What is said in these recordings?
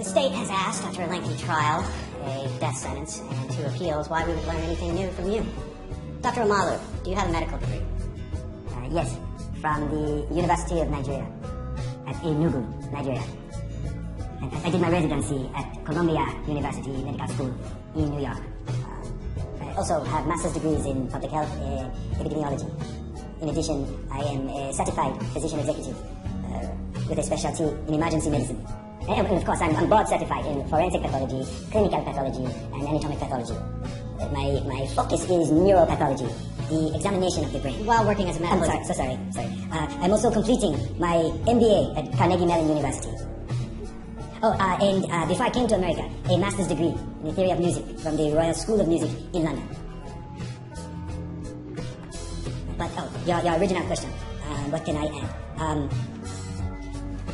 The state has asked, after a lengthy trial, a death sentence, and 2 appeals, why we would learn anything new from you. Dr. Omalu, do you have a medical degree? Yes, from the University of Nigeria, at Enugu, Nigeria. And I did my residency at Columbia University Medical School in New York. I also have master's degrees in public health epidemiology. In addition, I am a certified physician executive with a specialty in emergency medicine. And of course, I'm board certified in forensic pathology, clinical pathology, and anatomic pathology. My focus is neuropathology, the examination of the brain. While working as a medical... I'm sorry. I'm also completing my MBA at Carnegie Mellon University. And before I came to America, a master's degree in the theory of music from the Royal School of Music in London. But, your original question, what can I add?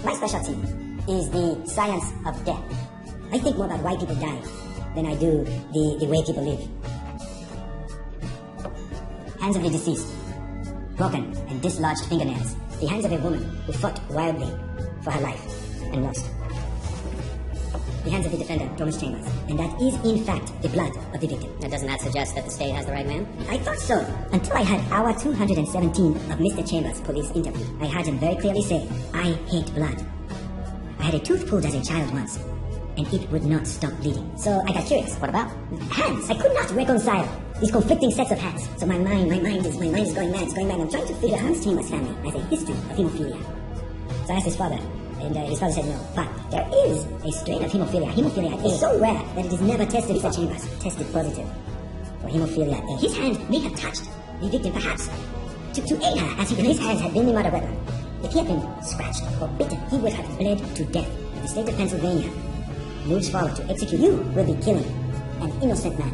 My specialty is the science of death. I think more about why people die than I do the way people live. Hands of the deceased, broken and dislodged fingernails. The hands of a woman who fought wildly for her life and lost. The hands of the defender, Thomas Chambers. And that is, in fact, the blood of the victim. Now, doesn't that suggest that the state has the right man? I thought so, until I had hour 217 of Mr. Chambers' police interview. I heard him very clearly say, I hate blood. I had a tooth pulled as a child once, and it would not stop bleeding. So I got curious. What about? Hands. I could not reconcile these conflicting sets of hands. So my mind is going mad. It's going mad. I'm trying to figure out Thomas Chambers' family has a history of hemophilia. So I asked his father, and his father said no. But there is a strain of hemophilia. Hemophilia is so rare that it is never tested. Mr. Chambers tested positive for hemophilia A. His hand may have touched the victim, perhaps, to aid her, as if his hands had been the murder weapon. If he had been scratched or bitten, he would have bled to death. If the state of Pennsylvania moves forward to execute, you will be killing an innocent man.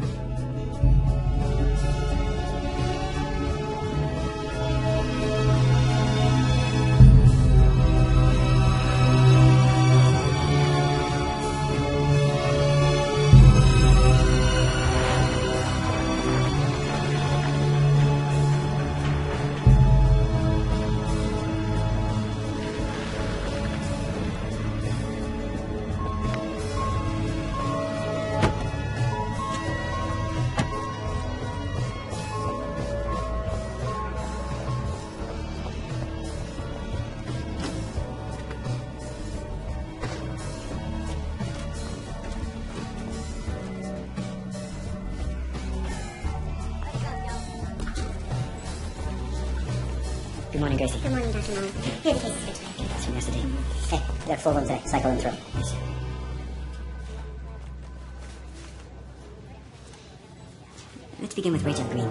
Good morning, Gracie. Good morning, Dr. Muller. Here are the cases for today. That's from yesterday. Hey, that 4-1 cycle and throw. Yes. Let's begin with Rachel Green.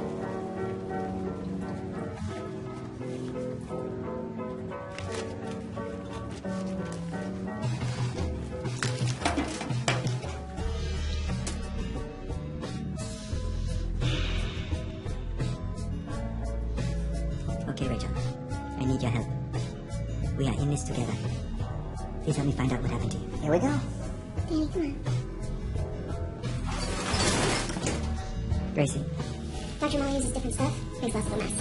Okay, Rachel. I need your help. We are in this together. Please help me find out what happened to you. Here we go. Danny, come on. Gracie. Dr. Muller uses different stuff, makes less of a mess.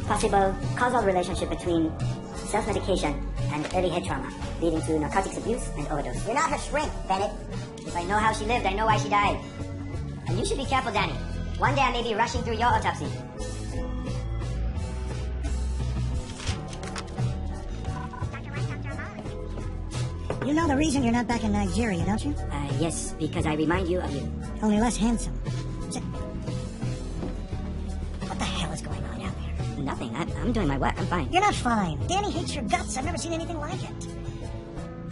Possible causal relationship between self-medication and early head trauma, leading to narcotics abuse and overdose. You're not her shrink, Bennett. If I know how she lived, I know why she died. And you should be careful, Danny. One day I may be rushing through your autopsy. You know the reason you're not back in Nigeria, don't you? Yes, because I remind you of you. Only less handsome. What the hell is going on out there? Nothing. I'm doing my work. I'm fine. You're not fine. Danny hates your guts. I've never seen anything like it.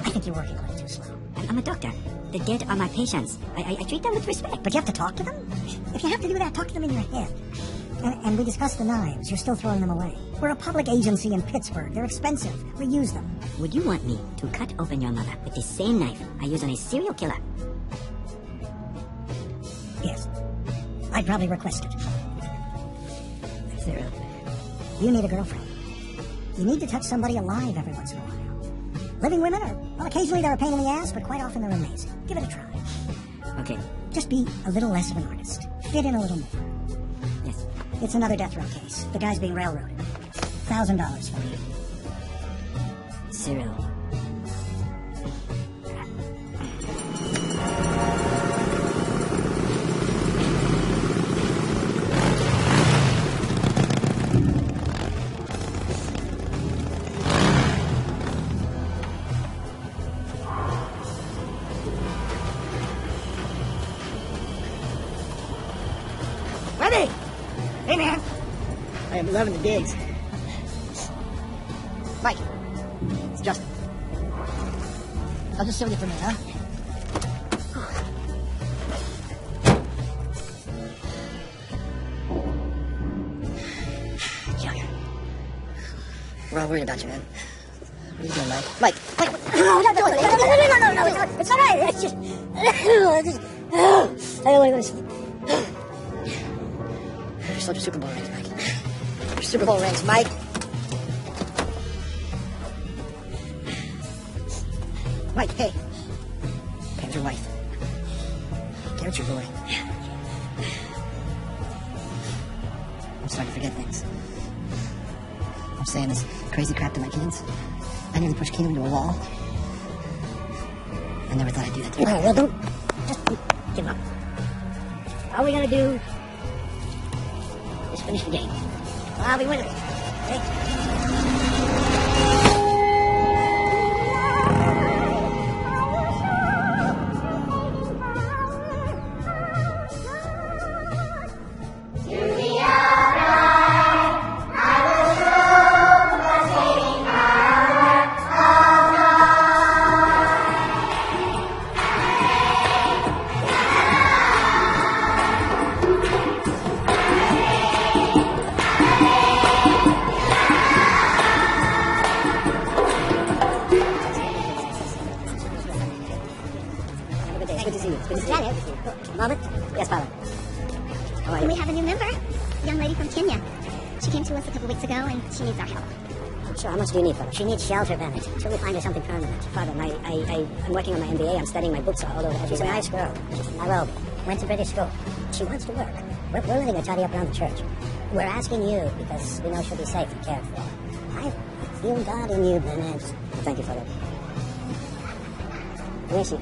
I think you're working a little too slow. I'm a doctor. The dead are my patients. I treat them with respect. But you have to talk to them? If you have to do that, talk to them in your head. And we discussed the knives. You're still throwing them away. We're a public agency in Pittsburgh. They're expensive. Reuse them. Would you want me to cut open your mother with the same knife I used on a serial killer? Yes. I'd probably request it. Cyril. You need a girlfriend. You need to touch somebody alive every once in a while. Living women are, well, occasionally they're a pain in the ass, but quite often they're amazing. Give it a try. Okay. Just be a little less of an artist. Fit in a little more. Yes. It's another death row case. The guy's being railroaded. $1,000 for you. Cyril. Ready? Hey, man. I am loving the digs. Mike. It's Justin. I'll just sit with you for a minute, huh? Jugger. We're all worried about you, man. What are you doing, Mike? Mike! No, don't do it! No, it's all right! It's just... I don't want to go to sleep. You slipped your Super Bowl rings, Mike. Your Super Bowl rings, Mike. Mike, hey. Pam's your wife. Garrett's your boy. I'm starting to forget things. I'm saying this crazy crap to my kids. I nearly pushed Keenan into a wall. I never thought I'd do that to you. Well, don't... Just give up. All we gotta do is finish the game. I'll be winning. Okay? Good to see you. Good to see you. Robert? Yes, Father. How are you? We have a new member, a young lady from Kenya. She came to us a couple weeks ago, and she needs our help. Sure, how much do you need, Father? She needs shelter, Bennett, until we find her something permanent. Father, I'm working on my MBA. I'm studying my books all over. She's a nice girl. She's from Nairobi. Went to British school. She wants to work. We're letting her tidy up around the church. We're asking you because we know she'll be safe and cared for. I feel God in you, Bennett. Thank you, Father. Where is she?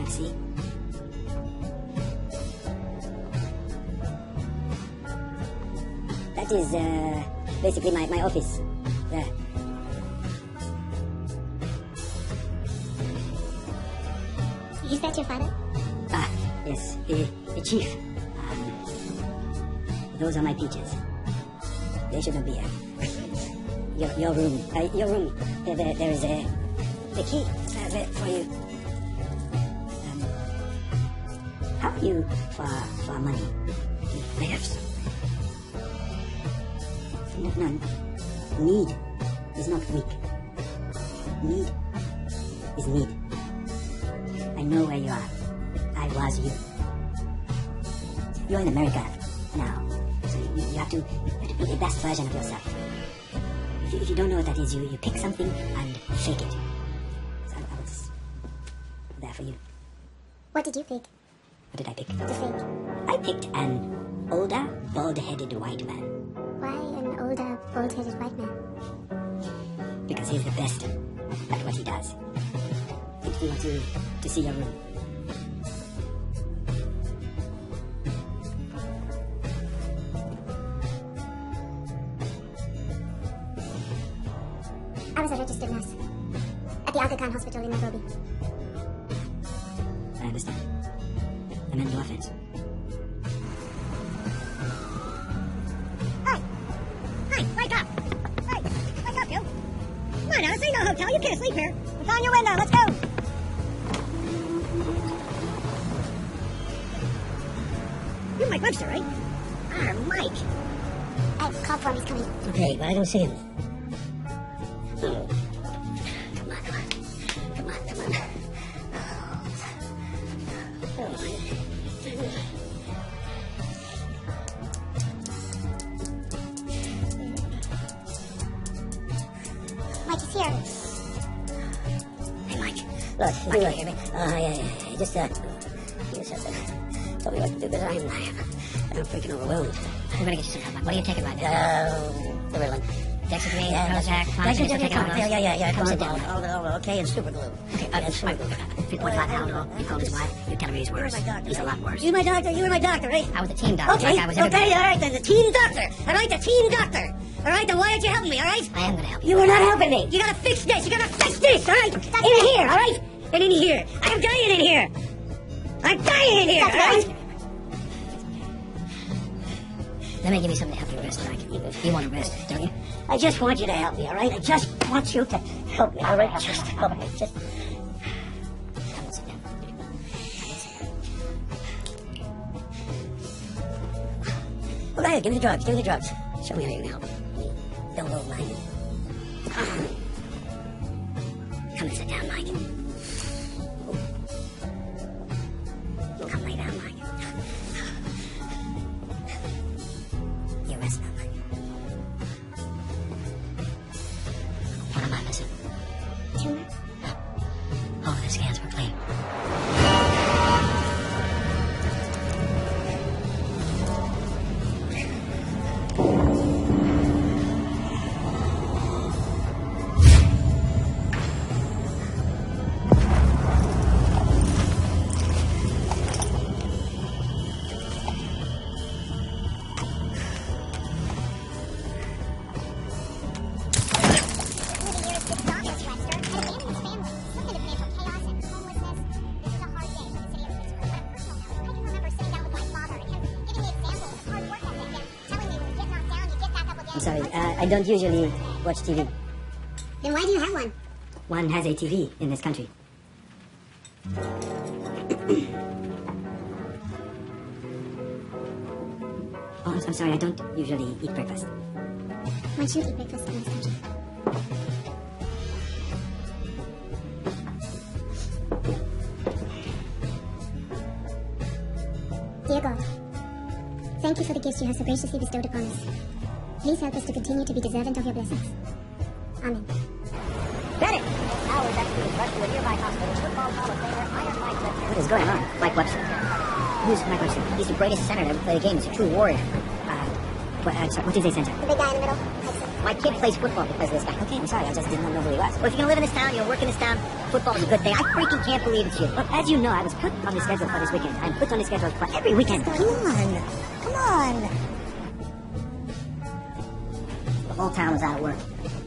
See? That is basically my office. There. Is that your father? Ah, yes, the chief. Those are my peaches. They shouldn't be here. Your room. There is the key for you. How are you for money? I have some. No. Need is not weak. Need is need. I know where you are. I was you. You're in America now. So you have to be the best version of yourself. If you don't know what that is, you pick something and fake it. So I was there for you. What did you pick? What did I pick? To fake. I picked an older, bald-headed white man. Why an older, bald-headed white man? Because he's the best at what he does. If you want to see your room. I was a registered nurse at the Aga Khan Hospital in Nairobi. I understand. I meant no offense. hotel. You can't sleep here. It's on your window. Let's go. You're Mike Webster, right? Ah, Mike. I called for him. He's coming. Okay, but I don't see him. Oh. Come on. Come on. Mike is here. Hey, Mike. Look, you can hear me. Yeah. Just, you just have to tell me what to do, because I'm freaking overwhelmed. We're gonna get you some help. What are you taking right now? The Ritalin. Dexedrine, Yeah, Prozac, yeah. Come sit down. Okay, and super glue. Okay, Mike, 3.5 Tylenol. You called his wife. You're telling me he's worse. He's a lot worse. You were my doctor, right? I was the team doctor. Okay, Like I was all interviewing. right, then the team doctor. All right, the team doctor. All right, then why aren't you helping me, all right? I am gonna help you. You were not helping me. You gotta fix this. All right? In here, all right? And in here. I'm dying in here. All right? Let me give you something to help your wrist, Mike. You want a wrist, don't you? I just want you to help me, all right? I just want you to help me, all right? Just help me. Just... Come and sit down. Well, go ahead, give me the drugs. Show me how you can help me. Don't move, Mike. Come and sit down, Mike. Come lay down, Mike. You rest now, Mike. What am I missing? Tumor. All of the scans were clean. I'm sorry, I don't usually watch TV. Then why do you have one? One has a TV in this country. Oh, I'm sorry, I don't usually eat breakfast. Why should you eat breakfast in this country? Dear God, thank you for the gifts you have so graciously bestowed upon us. Please help us to continue to be deserving of your blessings. Amen. Bennett! Now is actually rushed to a nearby hospital. Football Hall of Famer Iron Mike Webster. What is going on? Mike Webster. Who's Mike Webster? He's the greatest center to ever play the game. He's a true warrior. Sorry, what did they say, center? The big guy in the middle. Hudson. My kid plays football because of this guy. Okay, I'm sorry, I just didn't know who he was. Well, if you're gonna live in this town, you're gonna work in this town, football is a good thing. I freaking can't believe it's you. Look, as you know, I was put on the schedule for this weekend. I'm put on the schedule for every weekend. Come on. The whole town was out of work.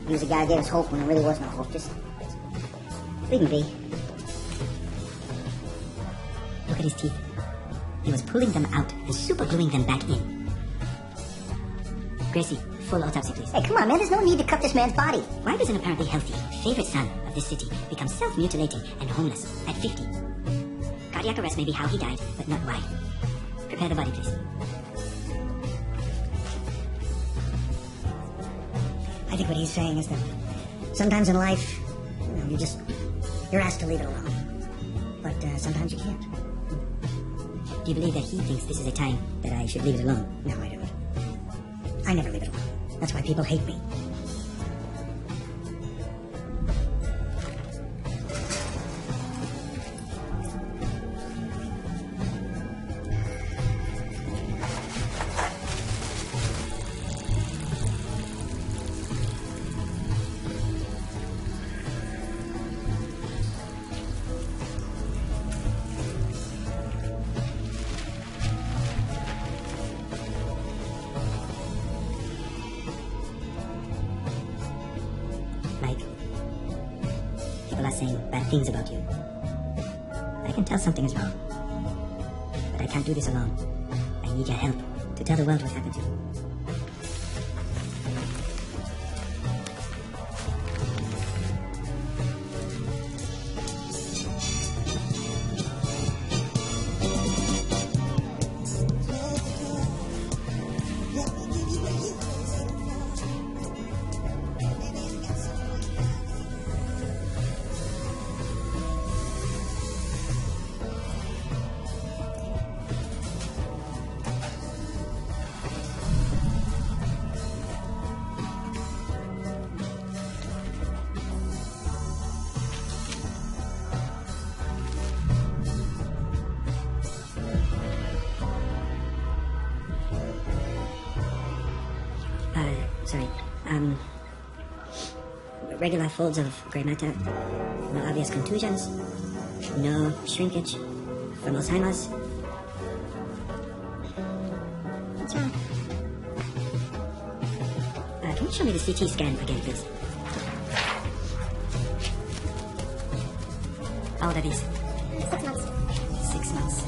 He was the guy who gave us hope when there really was no hope. Just leave me be. Look at his teeth. He was pulling them out and super gluing them back in. Gracie, full autopsy, please. Hey, come on, man. There's no need to cut this man's body. Why does an apparently healthy, favorite son of this city become self-mutilating and homeless at 50? Cardiac arrest may be how he died, but not why. Prepare the body, please. I think what he's saying is that sometimes in life, you're asked to leave it alone. But sometimes you can't. Do you believe that he thinks this is a time that I should leave it alone? No, I don't. I never leave it alone. That's why people hate me. Mike, people are saying bad things about you. I can tell something is wrong. But I can't do this alone. I need your help to tell the world what happened to you. regular folds of gray matter, no obvious contusions, no shrinkage from Alzheimer's. What's wrong? Can you show me the CT scan again, please? How old are these? 6 months. 6 months.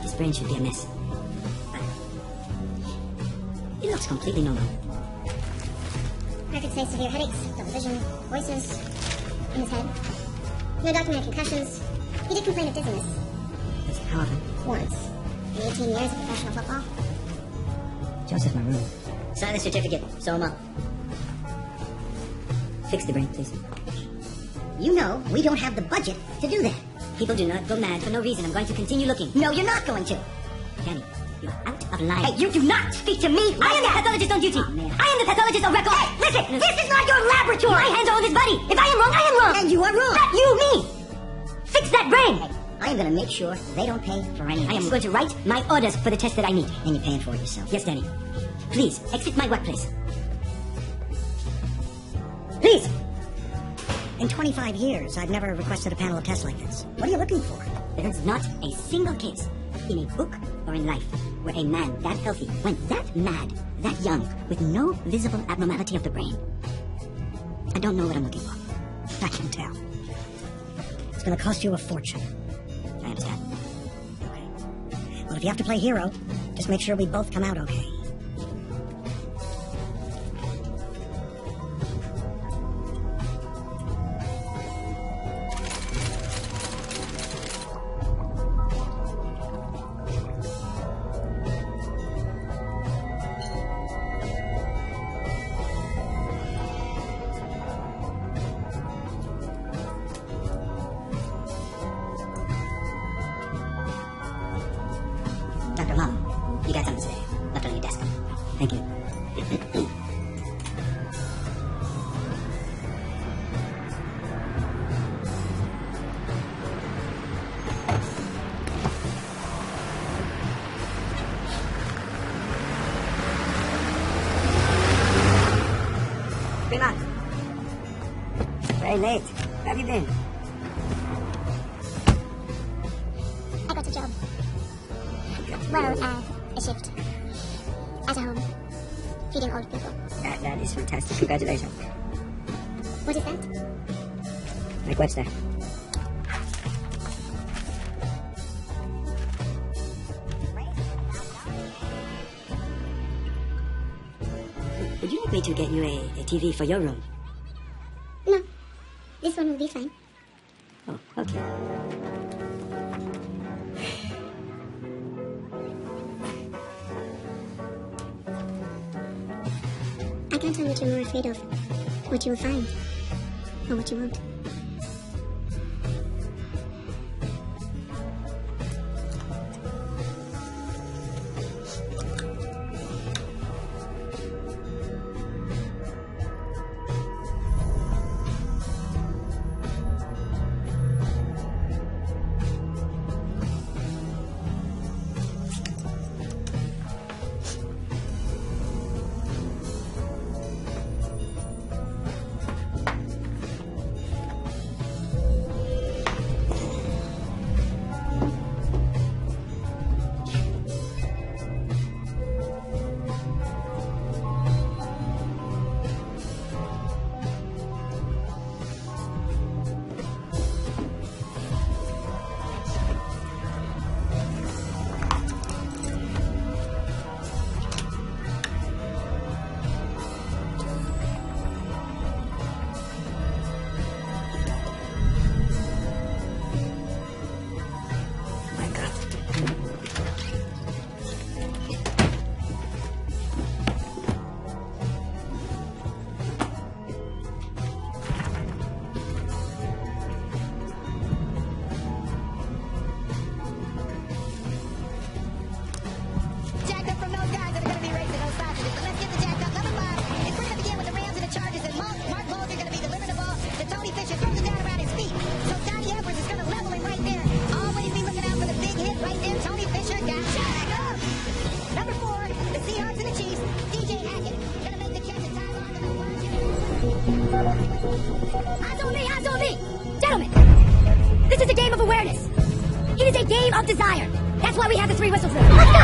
This brain should be a mess. It looks completely normal. I could say severe headaches, double vision, voices in his head. No documented concussions. He did complain of dizziness How often? once in 18 years of professional football. Joseph Maroon. Sign the certificate. Sew him up. Fix the brain, please. You know, we don't have the budget to do that. People do not go mad for no reason. I'm going to continue looking. No, you're not going to. Danny, you're out of line. Hey, you do not speak to me like I am the that. pathologist on duty. Oh, man. I am the pathologist of record. Hey, listen, this is not your laboratory. My hands are on this body. If I am wrong, I am wrong. And you are wrong. Not you, me. Fix that brain. Hey, I am going to make sure they don't pay for any of I am this. going to write my orders for the test that I need. And you're paying for it yourself. Yes, Danny. Please, exit my workplace. Please. In 25 years, I've never requested a panel of tests like this. What are you looking for? There's not a single case in a book or in life where a man that healthy went that mad, that young, with no visible abnormality of the brain. I don't know what I'm looking for. I can tell. It's going to cost you a fortune. I understand. Okay. Well, if you have to play hero, just make sure we both come out okay. Dr. Mom, you got something to say. Left on your desk. Thank you. Fremont. Very late. Where have you been? I got a job. Well, a shift. At a home. Feeding old people. That is fantastic. Congratulations. What is that? Mike Webster. Would you like me to get you a TV for your room? No. This one will be fine. Oh, okay. I can't tell what you're more afraid of. What you will find. Or what you won't. Eyes on me! Gentlemen, this is a game of awareness. It is a game of desire. That's why we have the 3 whistle drill. Let's go!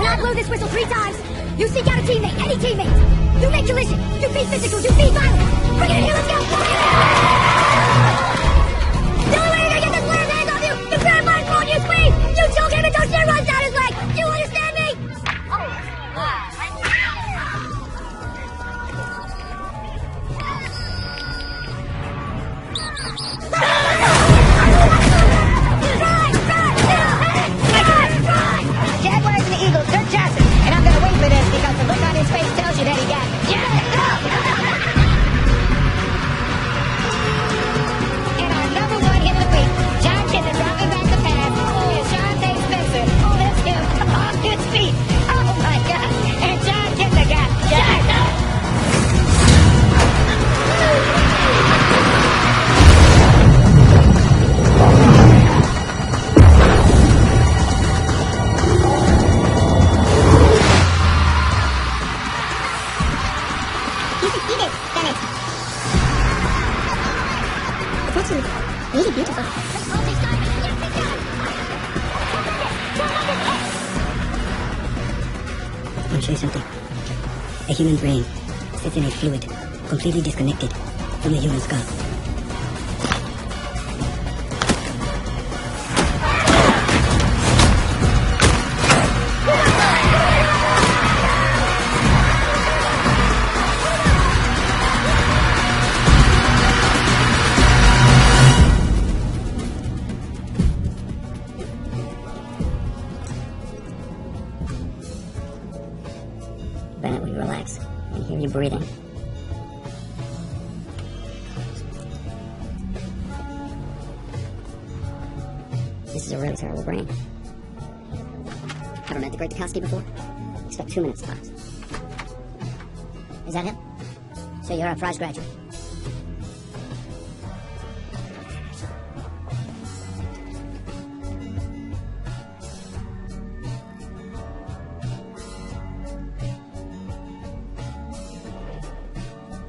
When I blow this whistle 3 times, you seek out a teammate, any teammate. You make collision. You be physical. You be violent. Bring it in here. Let's go. The only way you're gonna get this player's hands off you, the grandma's on you, please. You choke him until shit runs down his leg. You understand me? Jaguars and the Eagles, Kirk Johnson. And I'm gonna wait for this because the look on his face tells you that he got it. And our number 1 hit of the week, John Kitna dropping back the pass. And Shante Spencer lifts him off his feet. Oh my God. And John Kitna got jacked up. You did. Done it. It's actually really beautiful. I want to show you something. A human brain sits in a fluid completely disconnected from the human skull. Bennett, will you relax? I can hear you breathing. This is a really terrible brain. Ever met the great Dukowski before? Expect 2 minutes tops. Is that him? So you're a Fry's graduate.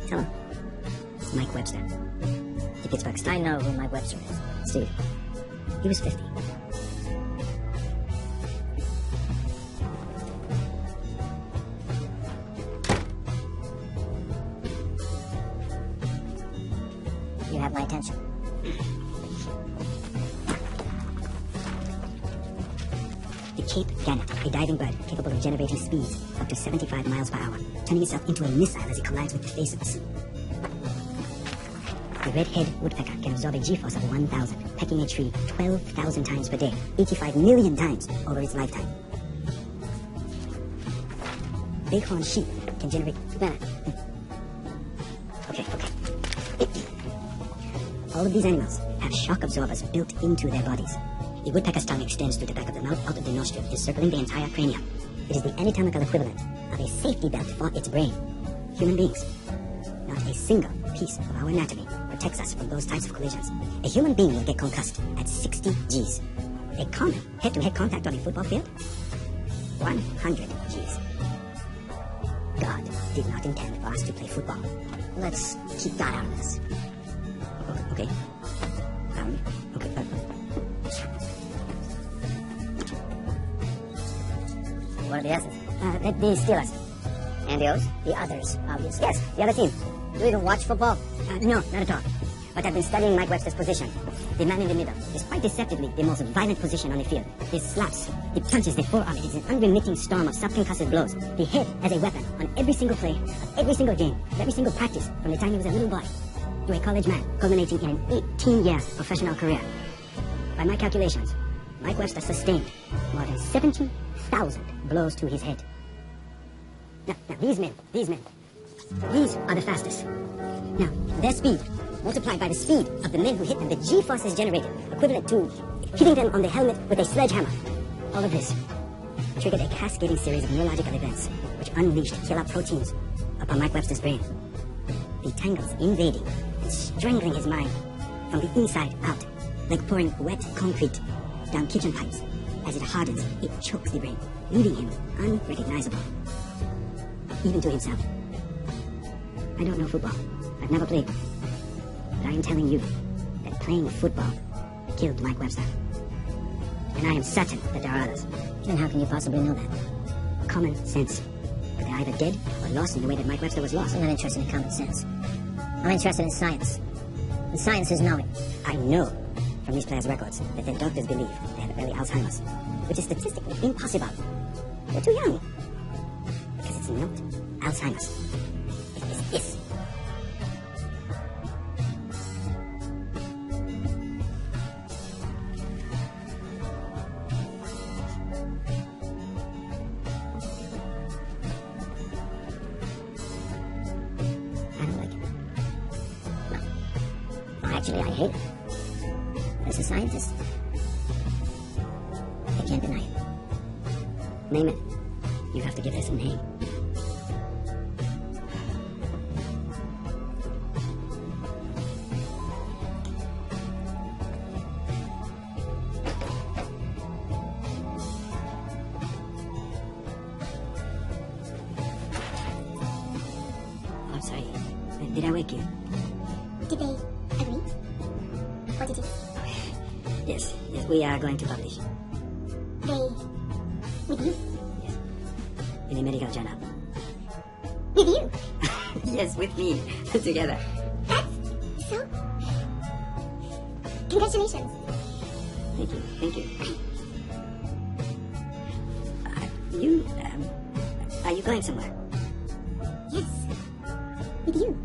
Tell him. It's Mike Webster. The Pittsburgh Steelers. I know who Mike Webster is. Steve. He was 50. You have my attention. The Cape Gannet, a diving bird capable of generating speeds up to 75 miles per hour, turning itself into a missile as it collides with the face of the sea. The red-head woodpecker can absorb a G-force of 1,000, pecking a tree 12,000 times per day, 85 million times over its lifetime. Bighorn sheep can generate... Okay. All of these animals have shock absorbers built into their bodies. The woodpecker's tongue extends through the back of the mouth out of the nostril, encircling the entire cranium. It is the anatomical equivalent of a safety belt for its brain. Human beings, not a single piece of our anatomy protects us from those types of collisions. A human being will get concussed at 60 Gs. A common head-to-head contact on a football field, 100 Gs. God did not intend for us to play football. Let's keep God out of this. Okay. What are the S's? The Steelers. And the O's? The others, obviously. Yes, the other team. Do you even watch football? No, not at all. But I've been studying Mike Webster's position. The man in the middle is quite deceptively the most violent position on the field. His slaps, the punches, the forearm, it is an unremitting storm of subconcussive blows. The head as a weapon on every single play, of every single game, of every single practice, from the time he was a little boy to a college man, culminating in an 18-year professional career. By my calculations, Mike Webster sustained more than 70,000 blows to his head. Now, these men, these are the fastest. Now, their speed, multiplied by the speed of the men who hit them, the G-forces generated, equivalent to hitting them on the helmet with a sledgehammer. All of this triggered a cascading series of neurological events, which unleashed killer proteins upon Mike Webster's brain. The tangles invading and strangling his mind from the inside out, like pouring wet concrete down kitchen pipes. As it hardens, it chokes the brain, leaving him unrecognizable, even to himself. I don't know football. I've never played. I am telling you that playing football killed Mike Webster. And I am certain that there are others. And how can you possibly know that? Common sense. But they're either dead or lost in the way that Mike Webster was lost. I'm not interested in common sense. I'm interested in science. And science is knowing. I know from these players' records that their doctors believe they had early Alzheimer's, which is statistically impossible. They're too young. Because it's not Alzheimer's. It is this. I don't like it. No, actually, I hate it. As a scientist, I can't deny it. Name it. You have to give this a name. I'm sorry. Did I wake you? Did they agree? Or did you? Yes, we are going to publish. They... with you? Yes. In a medical journal. With you? Yes, with me. Together. That's so... Congratulations. Thank you. Are you going somewhere? Yes. With you.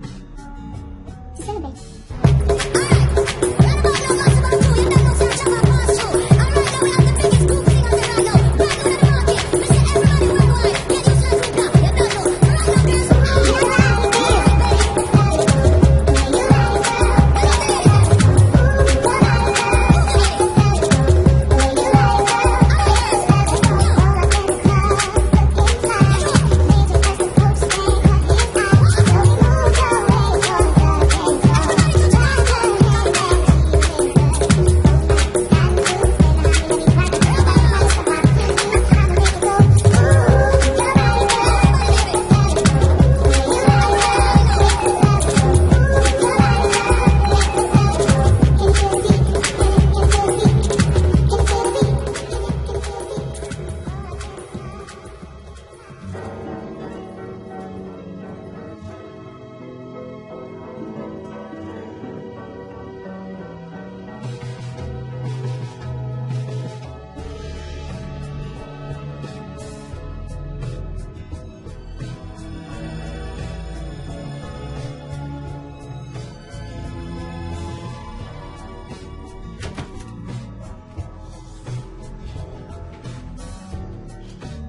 To celebrate.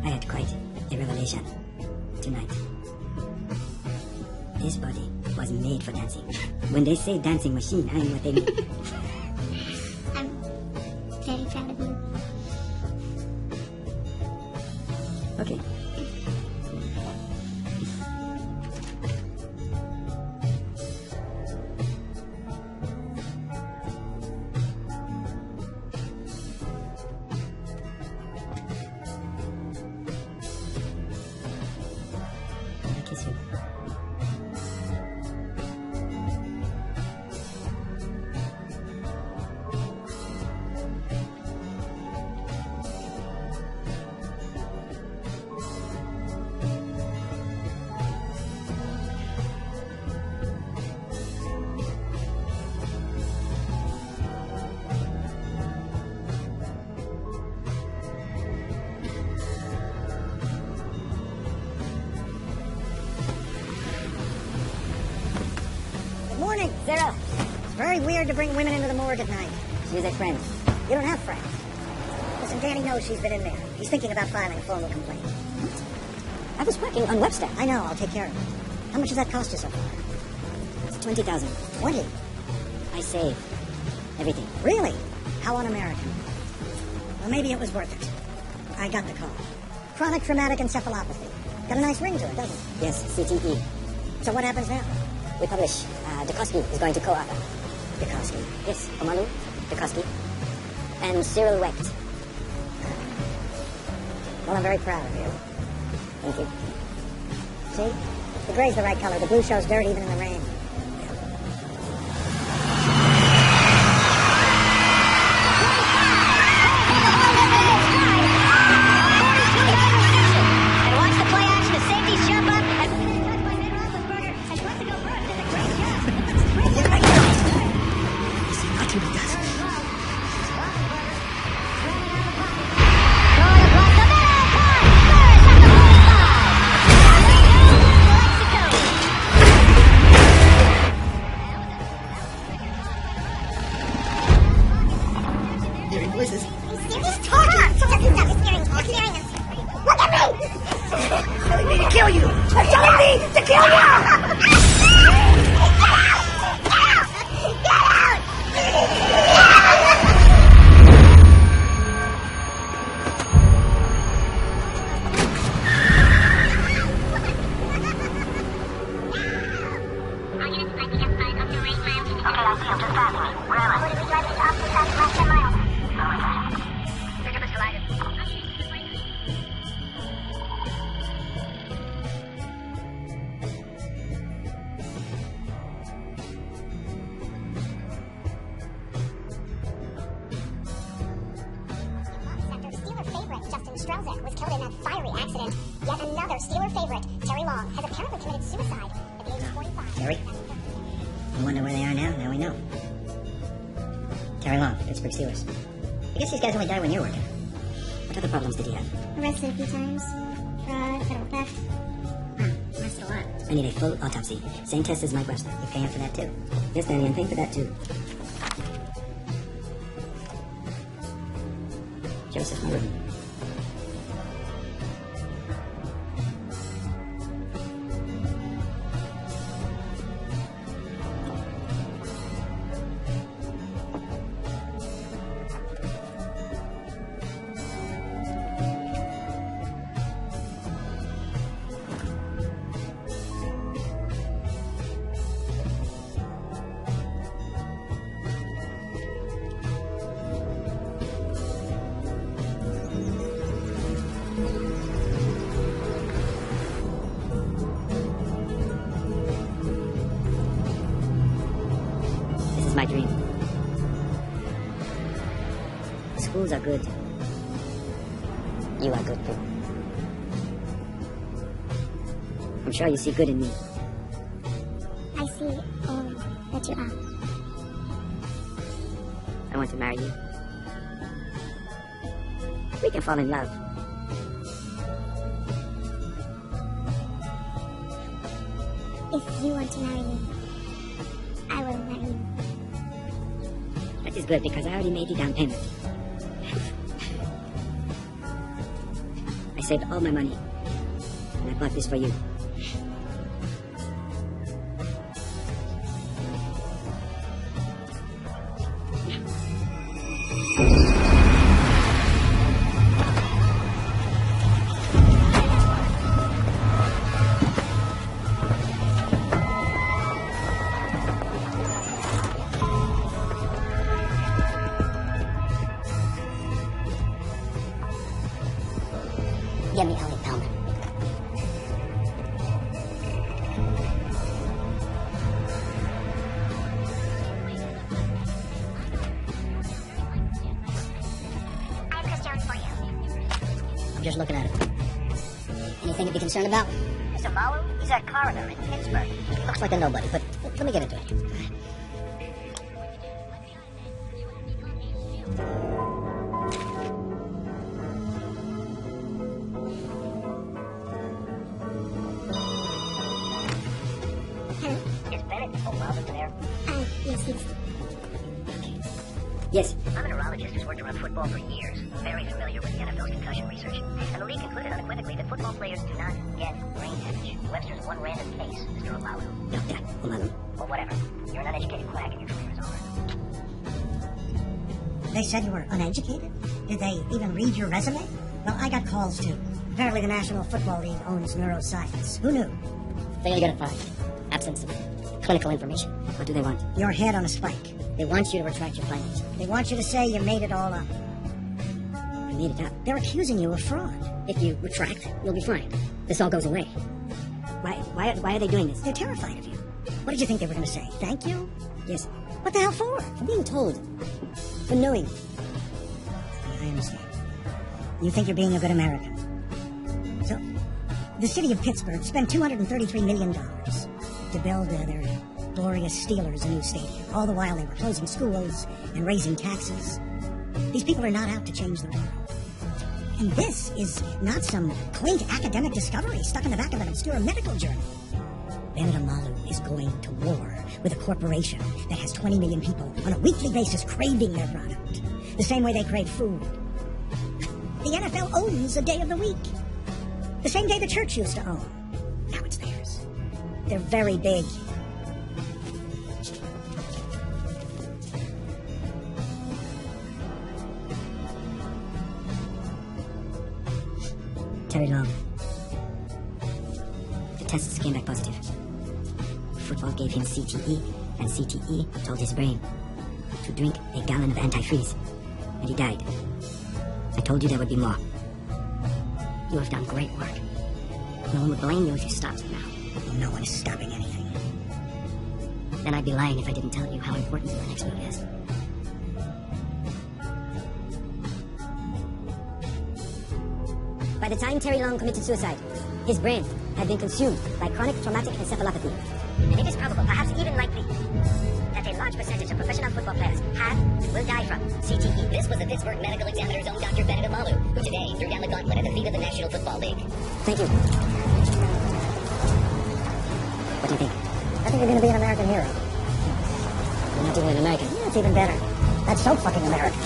I had quite a revelation tonight. This body was made for dancing. When they say dancing machine, I know what they mean. I'm very proud of you. Okay. I'll kiss you. Good morning, Sarah. It's very weird to bring women into the morgue at night. She's a friend. You don't have friends. Listen, Danny knows she's been in there. He's thinking about filing a formal complaint. I was working on Webster. I know, I'll take care of it. How much does that cost you so far? It's 20,000. 20. I save everything. Really? How un-American. Well, maybe it was worth it. I got the call. Chronic traumatic encephalopathy. Got a nice ring to it, doesn't it? Yes, CTE. So what happens now? We publish. Dukowski is going to co-author. Dukowski. Yes, Omalu, Dukowski, and Cyril Wecht. Well, I'm very proud of you. Thank you. See? The gray's the right color. The blue shows dirt even in the rain. Strelzak was killed in a fiery accident. Yet another Steeler favorite, Terry Long, has apparently committed suicide at the age of 45. Terry? I wonder where they are now. Now we know. Terry Long, Pittsburgh Steelers. I guess these guys only die when you're working. What other problems did he have? Arrested a few times. Fraud, federal theft. Arrested a lot. I need a full autopsy. Same test as Mike Webster. You're paying for that too. Yes, Danny, I'm paying for that too. Joseph Maroon. My dream. Schools are good. You are good too. I'm sure you see good in me. I see all that you are. I want to marry you. We can fall in love. If you want to marry me, I will marry you. That is good because I already made the down payment. I saved all my money and I bought this for you. Give me Elliot Palmer. I have Chris Jones for you. I'm just looking at it. Anything to be concerned about? Mr. Malu, he's a coroner in Pittsburgh. He looks like a nobody, but let me get into it. Hello? Is Bennett O'Malley there? Yes. Yes. I'm a neurologist who's worked around football for years, very familiar with the NFL's concussion research. And the league concluded unequivocally that football players do not get brain damage. Webster's one random case, Mr. O'Malu. Doctor O'Malu. Or whatever. You're an uneducated quack and your career is over. They said you were uneducated? Did they even read your resume? Well, I got calls too. Apparently the National Football League owns neuroscience. Who knew? They're gonna get a fine. Absence of clinical information. What do they want? Your head on a spike. They want you to retract your findings. They want you to say you made it all up. I made it up. They're accusing you of fraud. If you retract, you'll be fine. This all goes away. Why are they doing this? They're terrified of you. What did you think they were going to say? Thank you? Yes. What the hell for? For being told. For knowing. I understand. You think you're being a good American. So, the city of Pittsburgh spent $233 million to build their glorious Steelers a new stadium. All the while they were closing schools and raising taxes. These people are not out to change the world. And this is not some quaint academic discovery stuck in the back of an obscure medical journal. Bennett O'Malu is going to war with a corporation that has 20 million people on a weekly basis craving their product. The same way they crave food. The NFL owns a day of the week. The same day the church used to own. Now it's theirs. They're very big. Terry Long. The tests came back positive. Football gave him CTE, and CTE told his brain to drink a gallon of antifreeze, and he died. I told you there would be more. You have done great work. No one would blame you if you stopped now. No one is stopping anything. Then I'd be lying if I didn't tell you how important your next move is. By the time Terry Long committed suicide, his brain had been consumed by chronic traumatic encephalopathy. And it is probable, perhaps even likely, that a large percentage of professional football players have and will die from CTE. This was the Pittsburgh Medical Examiner's own Dr. Benedict Malu, who today threw down the gauntlet at the feet of the National Football League. Thank you. What do you think? I think you're going to be an American hero. You're not even an American. Yeah, it's even better. That's so fucking American.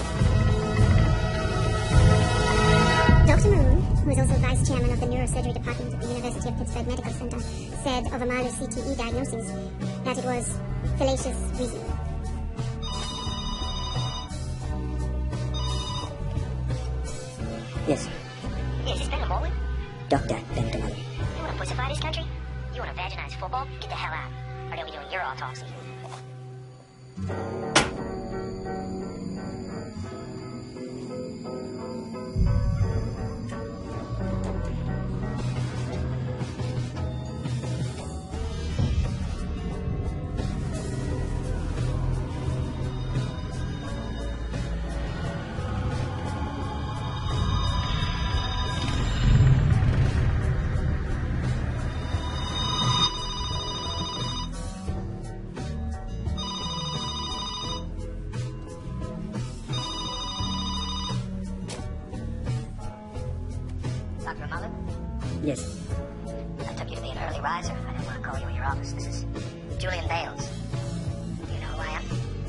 Dr. Maroon, who is also vice chairman of the neurosurgery department at the University of Pittsburgh Medical Center, said of Amalu's CTE diagnosis that it was fallacious reasoning. Yes, Is this Ben Mullen? Dr. Benedict Malu. You want to pussify this country? You want to vaginize football? Get the hell out. Or they'll be doing your autopsy. Dr. Mullen? Yes. I took you to be an early riser. I didn't want to call you at your office. This is Julian Bales. Do you know who I am?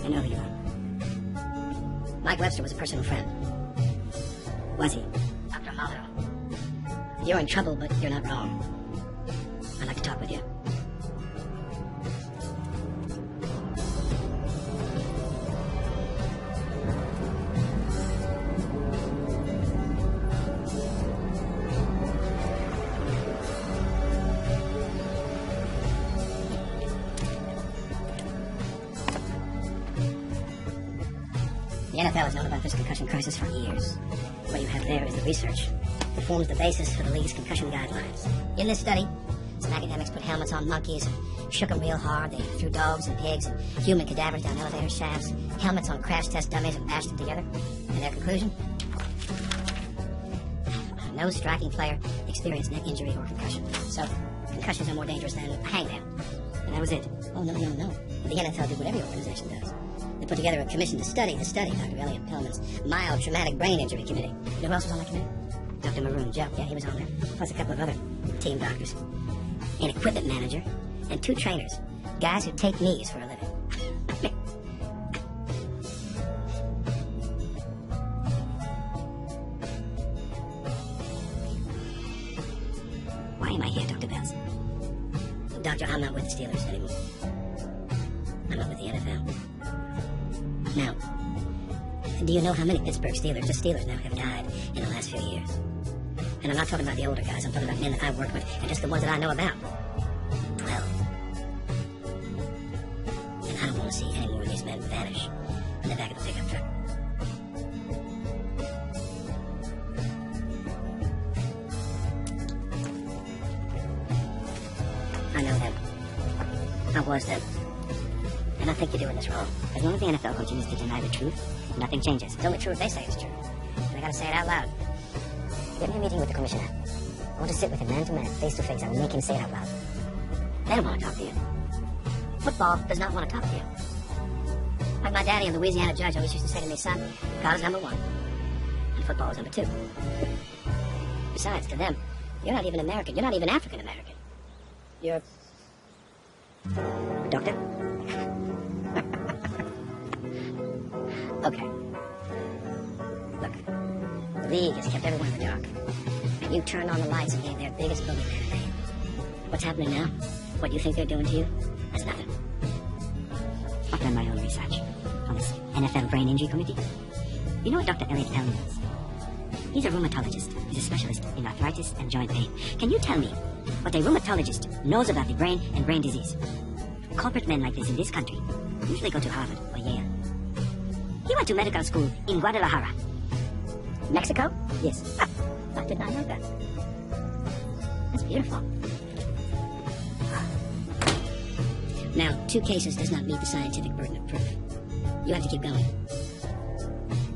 I know who you are. Mike Webster was a personal friend. Was he? Dr. Mullen. You're in trouble, but you're not wrong. I'd like to talk with you. The NFL has known about this concussion crisis for years. What you have there is the research that forms the basis for the league's concussion guidelines. In this study, some academics put helmets on monkeys and shook them real hard. They threw dogs and pigs and human cadavers down elevator shafts, helmets on crash test dummies and bashed them together. And their conclusion? No striking player experienced neck injury or concussion. So, concussions are more dangerous than a hangnail. And that was it. Oh, no. The NFL did what every organization does. They put together a commission to study Dr. Elliot Pellman's mild traumatic brain injury committee. You know who else was on that committee? Dr. Maroon, Joe. Yeah, he was on there. Plus a couple of other team doctors. An equipment manager and 2 trainers. Guys who take knees for a living. Why am I here, Dr. Bells? Doctor, I'm not with the Steelers anymore. I'm not with the NFL. Now, do you know how many Pittsburgh Steelers, just Steelers now, have died in the last few years? And I'm not talking about the older guys, I'm talking about men that I've worked with, and just the ones that I know about. 12. And I don't want to see any more of these men vanish in the back of the pickup truck. I know them. I was them. And I think you're doing this wrong. As long as the NFL continues to deny the truth, nothing changes. It's only true if they say it's true. And I gotta say it out loud. Get me a meeting with the commissioner. I want to sit with him man to man, face to face. I will make him say it out loud. They don't want to talk to you. Football does not want to talk to you. Like my daddy, a Louisiana judge, always used to say to me, son, God is number 1, and football is number 2. Besides, to them, you're not even American. You're not even African American. You're... Doctor? Okay. Look, the league has kept everyone in the dark. And you turned on the lights and gave their biggest boogeyman a name. What's happening now? What you think they're doing to you? That's nothing. I've done my own research on this NFL brain injury committee. You know what Dr. Elliot Pellman is? He's a rheumatologist. He's a specialist in arthritis and joint pain. Can you tell me what a rheumatologist knows about the brain and brain disease? Corporate men like this in this country usually go to Harvard or Yale. He went to medical school in Guadalajara. Mexico? Yes. I did not know that. That's beautiful. Now, 2 cases does not meet the scientific burden of proof. You have to keep going.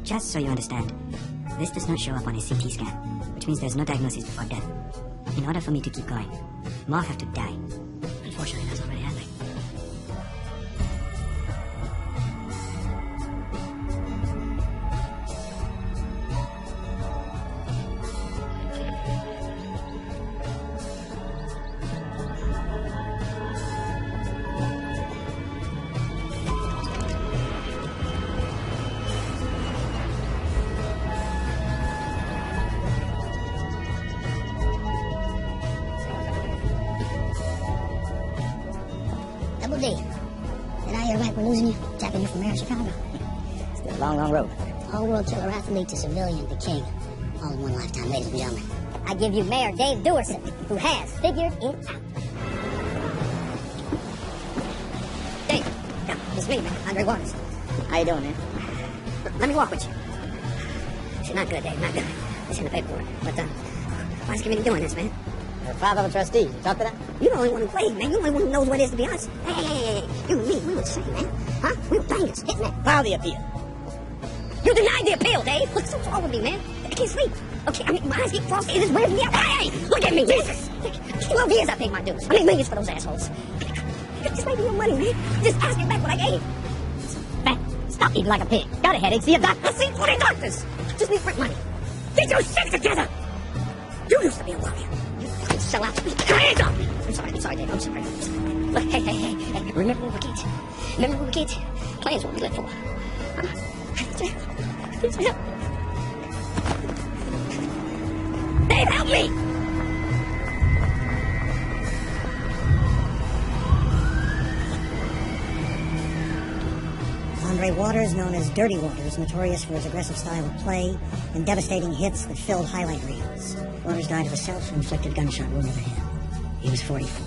Just so you understand, this does not show up on a CT scan, which which means there's no diagnosis before death. In order for me to keep going, more have to die. Unfortunately, that's already happening. Double D. Did I hear right? We're losing you? Tapping you from Mayor of Chicago. It's been a long, long road. All world killer athlete to civilian to king. All in one lifetime, ladies and gentlemen. I give you Mayor Dave Dewerson, who has figured it out. Dave, now, it's me, man. Andre Waters. How you doing, man? Let me walk with you. It's not good, Dave, not good. It's in the paperwork. But, why's the committee doing this, man? There are 5 other trustees. You talk to them? You're the only one who played, man. You're the only one who knows what it is to be honest. Hey. You and me, we were the same, man. Huh? We were bangers, hitting it. File the appeal. You denied the appeal, Dave. Look, what's wrong with me, man? I can't sleep. Okay, I mean, my eyes get frosty. It just wears me out. Hey, look at me, Jesus. 12 years I paid my dues. I mean, millions for those assholes. Just making your money, man. Just asking back what I gave. Man, stop eating like a pig. Got a headache. See a doctor. I've seen 20 doctors. Just need free money. Get your shit together. You used to be a warrior. You fucking sell out. Put your hands up. I'm sorry, Dave. I'm sorry. Look, hey. Remember when we were kids? Remember when we were kids? Plans what we live for. Dave, help me! Andre Waters, known as Dirty Waters, notorious for his aggressive style of play and devastating hits that filled highlight reels. Waters died of a self-inflicted gunshot wound to the head. He was 44.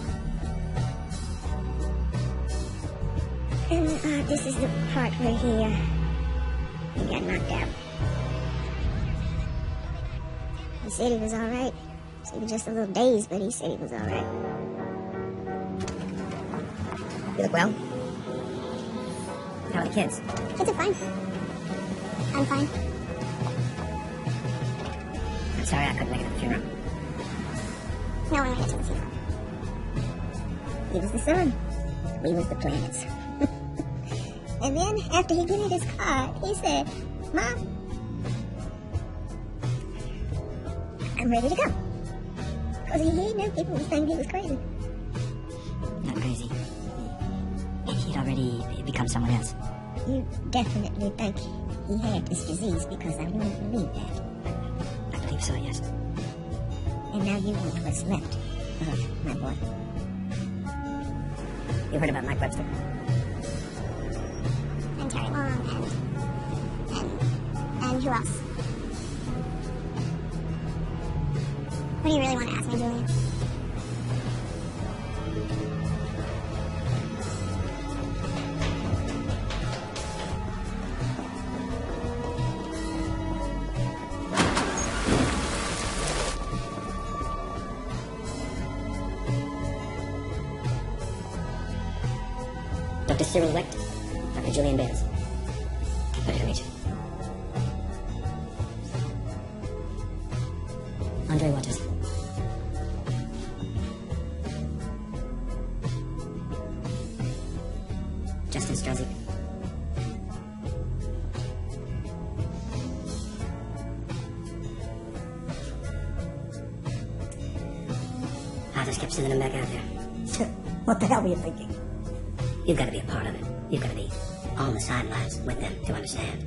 And this is the part where he got knocked out. He said he was all right. He was just a little dazed, but he said he was all right. You look well. How are the kids? Kids are fine. I'm fine. I'm sorry I couldn't make it to the funeral. No one went to the funeral. He was the sun. We was the planets. And then, after he gave me this card, he said, Mom, I'm ready to go. Because he knew people would think he was crazy. Not crazy. He'd already become someone else. You definitely think he had this disease because I wouldn't believe that. I believe so, yes. And now you want what's left of my boy. You heard about Mike Webster? And Terry Long and who else? What do you really want to ask me, Julian? Dr. Cyril Wecht, Dr. Julian Bales. Pleasure to meet you. Andre Waters. Justin Strelzik. I just kept sending them back out there. What the hell were you thinking? You've got to be a part of it. You've got to be on the sidelines with them to understand.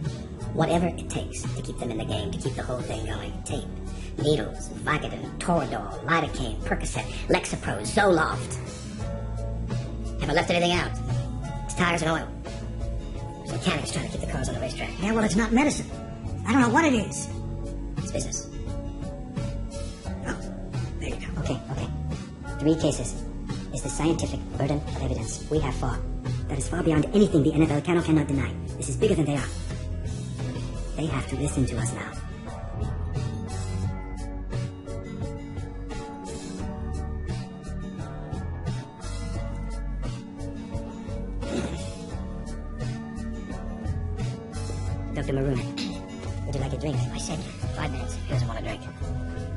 Whatever it takes to keep them in the game, to keep the whole thing going. Tape, needles, Vicodin, Toradol, lidocaine, Percocet, Lexapro, Zoloft. Have I left anything out? It's tires and oil. Some mechanics trying to keep the cars on the racetrack. Yeah, well, it's not medicine. I don't know what it is. It's business. Oh, there you go. Okay. 3 cases is the scientific burden of evidence we have for. That is far beyond anything the NFL can or cannot deny. This is bigger than they are. They have to listen to us now. Dr. Maroon, would you like a drink? I said 5 minutes. He doesn't want a drink.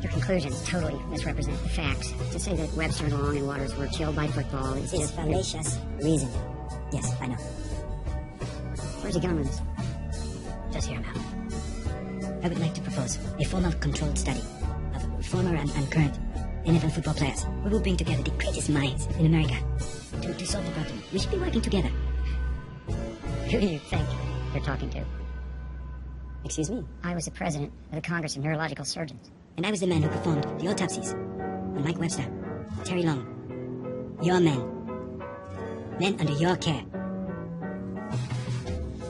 You're conclusions totally misrepresent the facts. To say that Webster, Long, and Waters were killed by football is It's just fallacious reasoning. Yes, I know. Where's he going with this? Just hear him out. I would like to propose a formal controlled study of former and current NFL football players. We will bring together the greatest minds in America to solve the problem. We should be working together. Who do you think you're talking to? Excuse me? I was the president of the Congress of Neurological Surgeons. And I was the man who performed the autopsies on Mike Webster, Terry Long. Your men. Men under your care.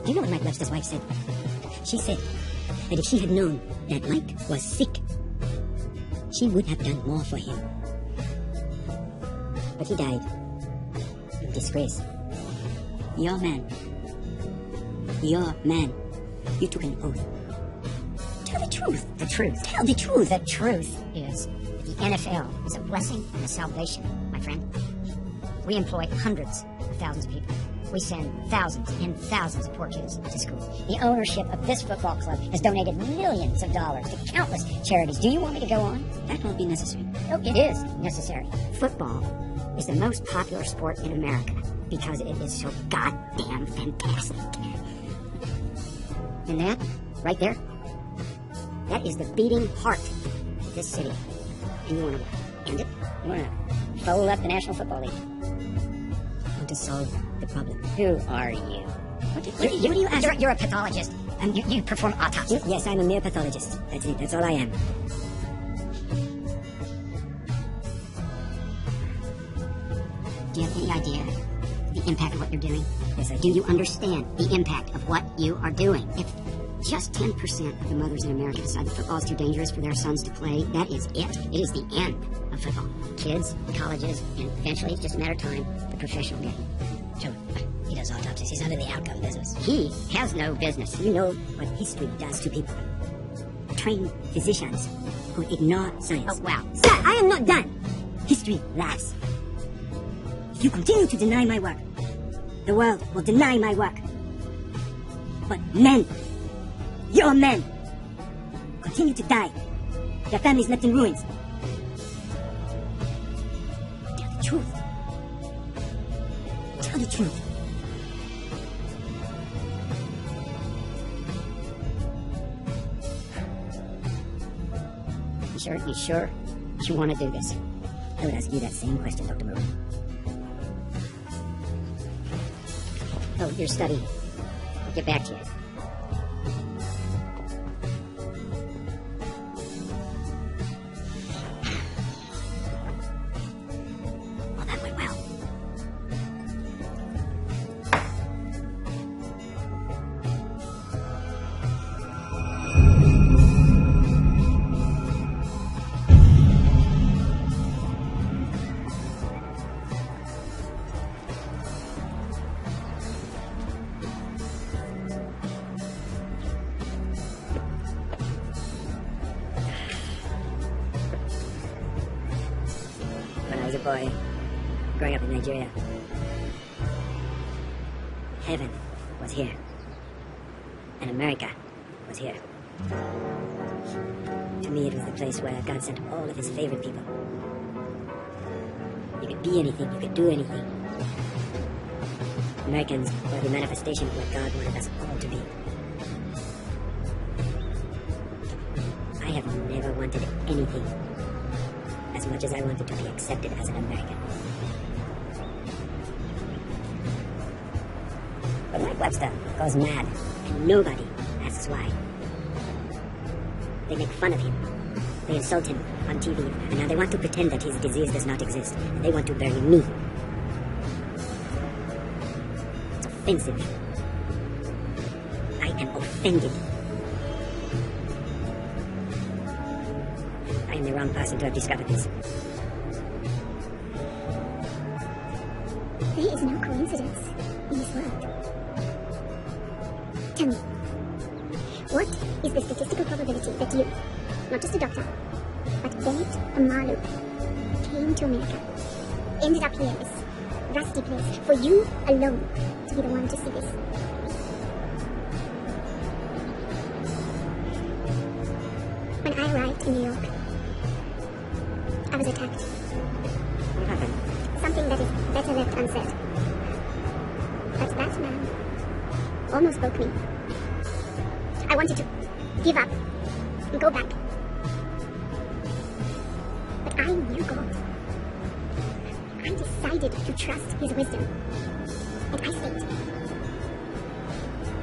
Do you know what Mike Webster's wife said? She said that if she had known that Mike was sick, she would have done more for him. But he died in disgrace. Your man. Your man. You took an oath. Tell the truth. The truth. Tell the truth. The truth is that the NFL is a blessing and a salvation, my friend. We employ hundreds of thousands of people. We send thousands and thousands of poor kids to school. The ownership of this football club has donated millions of dollars to countless charities. Do you want me to go on? That won't be necessary. No, it is necessary. Football is the most popular sport in America because it is so goddamn fantastic. And that, right there, that is the beating heart of this city. And you want to end it? You want to fold up the National Football League? Want to solve the problem. Who are you? What do you ask? You're a pathologist, and you perform autopsies. Yes, I'm a mere pathologist. That's it. That's all I am. Do you have any idea the impact of what you're doing? Yes, I Do you understand the impact of what you are doing? If just 10% of the mothers in America decide that football is too dangerous for their sons to play, that is it. It is the end of football. Kids, colleges, and eventually, it's just a matter of time, the professional game. Joe, he does autopsies. He's under the outcome business. He has no business. You know what history does to people. Trained physicians who ignore science. Oh, wow. Sir, I am not done. History laughs. If you continue to deny my work, the world will deny my work. But men, your men, continue to die. Their families left in ruins. Tell the truth. Tell the truth. You sure you want to do this? I would ask you that same question, Dr. Moreau. Oh, your study. I'll get back to you. Well, that went well. When I was a boy, growing up in Nigeria, heaven was here, and America was here. To me, it was the place where God sent all of his favorite people. You could be anything, you could do anything. Americans were the manifestation of what God wanted us all to be. I have never wanted anything as much as I wanted to be accepted as an American. But Mike Webster goes mad, and nobody asks why. They make fun of him. They insult him on TV, and now they want to pretend that his disease does not exist, and they want to bury me. It's offensive. I am offended. I am the wrong person to have discovered this. There is no coincidence in this world. Tell me, what is the statistical probability that you, not just a doctor, but Bennett Omalu, came to America, ended up here in this rusty place, for you alone to be the one to see this? When I arrived in New York, I was attacked. What happened? Something that is better left unsaid. But that man almost broke me. I wanted to give up and go back. But I knew God. I decided to trust his wisdom. And I stayed.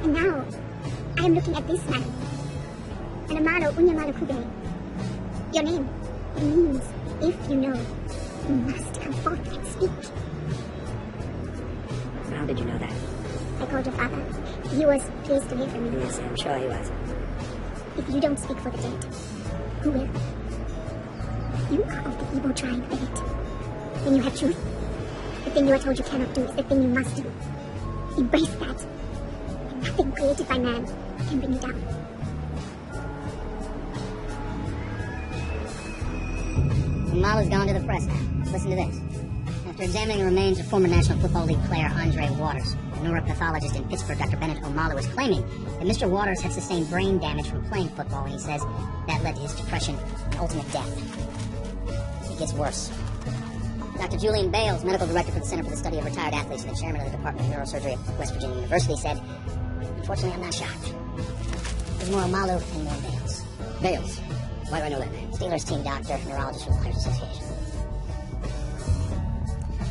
And now, I am looking at this man. And Amaro Unyamaro Kube. Your name, it means, if you know, you must come forth and speak. How did you know that? I called your father. He was pleased to hear from me. Yes, I'm sure he was. If you don't speak for the dead, who will? You are of the evil tribe, Bennett. Then you have truth. The thing you are told you cannot do is the thing you must do. Embrace that. And nothing created by man can bring you down. Malu's gone to the press now. Listen to this. After examining the remains of former National Football League player Andre Waters, a neuropathologist in Pittsburgh, Dr. Bennett Omalu, is claiming that Mr. Waters had sustained brain damage from playing football, and he says that led to his depression and ultimate death. It gets worse. Dr. Julian Bales, medical director for the Center for the Study of Retired Athletes and the chairman of the Department of Neurosurgery at West Virginia University, said, "Unfortunately, I'm not shocked. There's more Omalu and more Bales." Bales. Why do I know that name? Steelers team doctor, neurologist for the Players Association.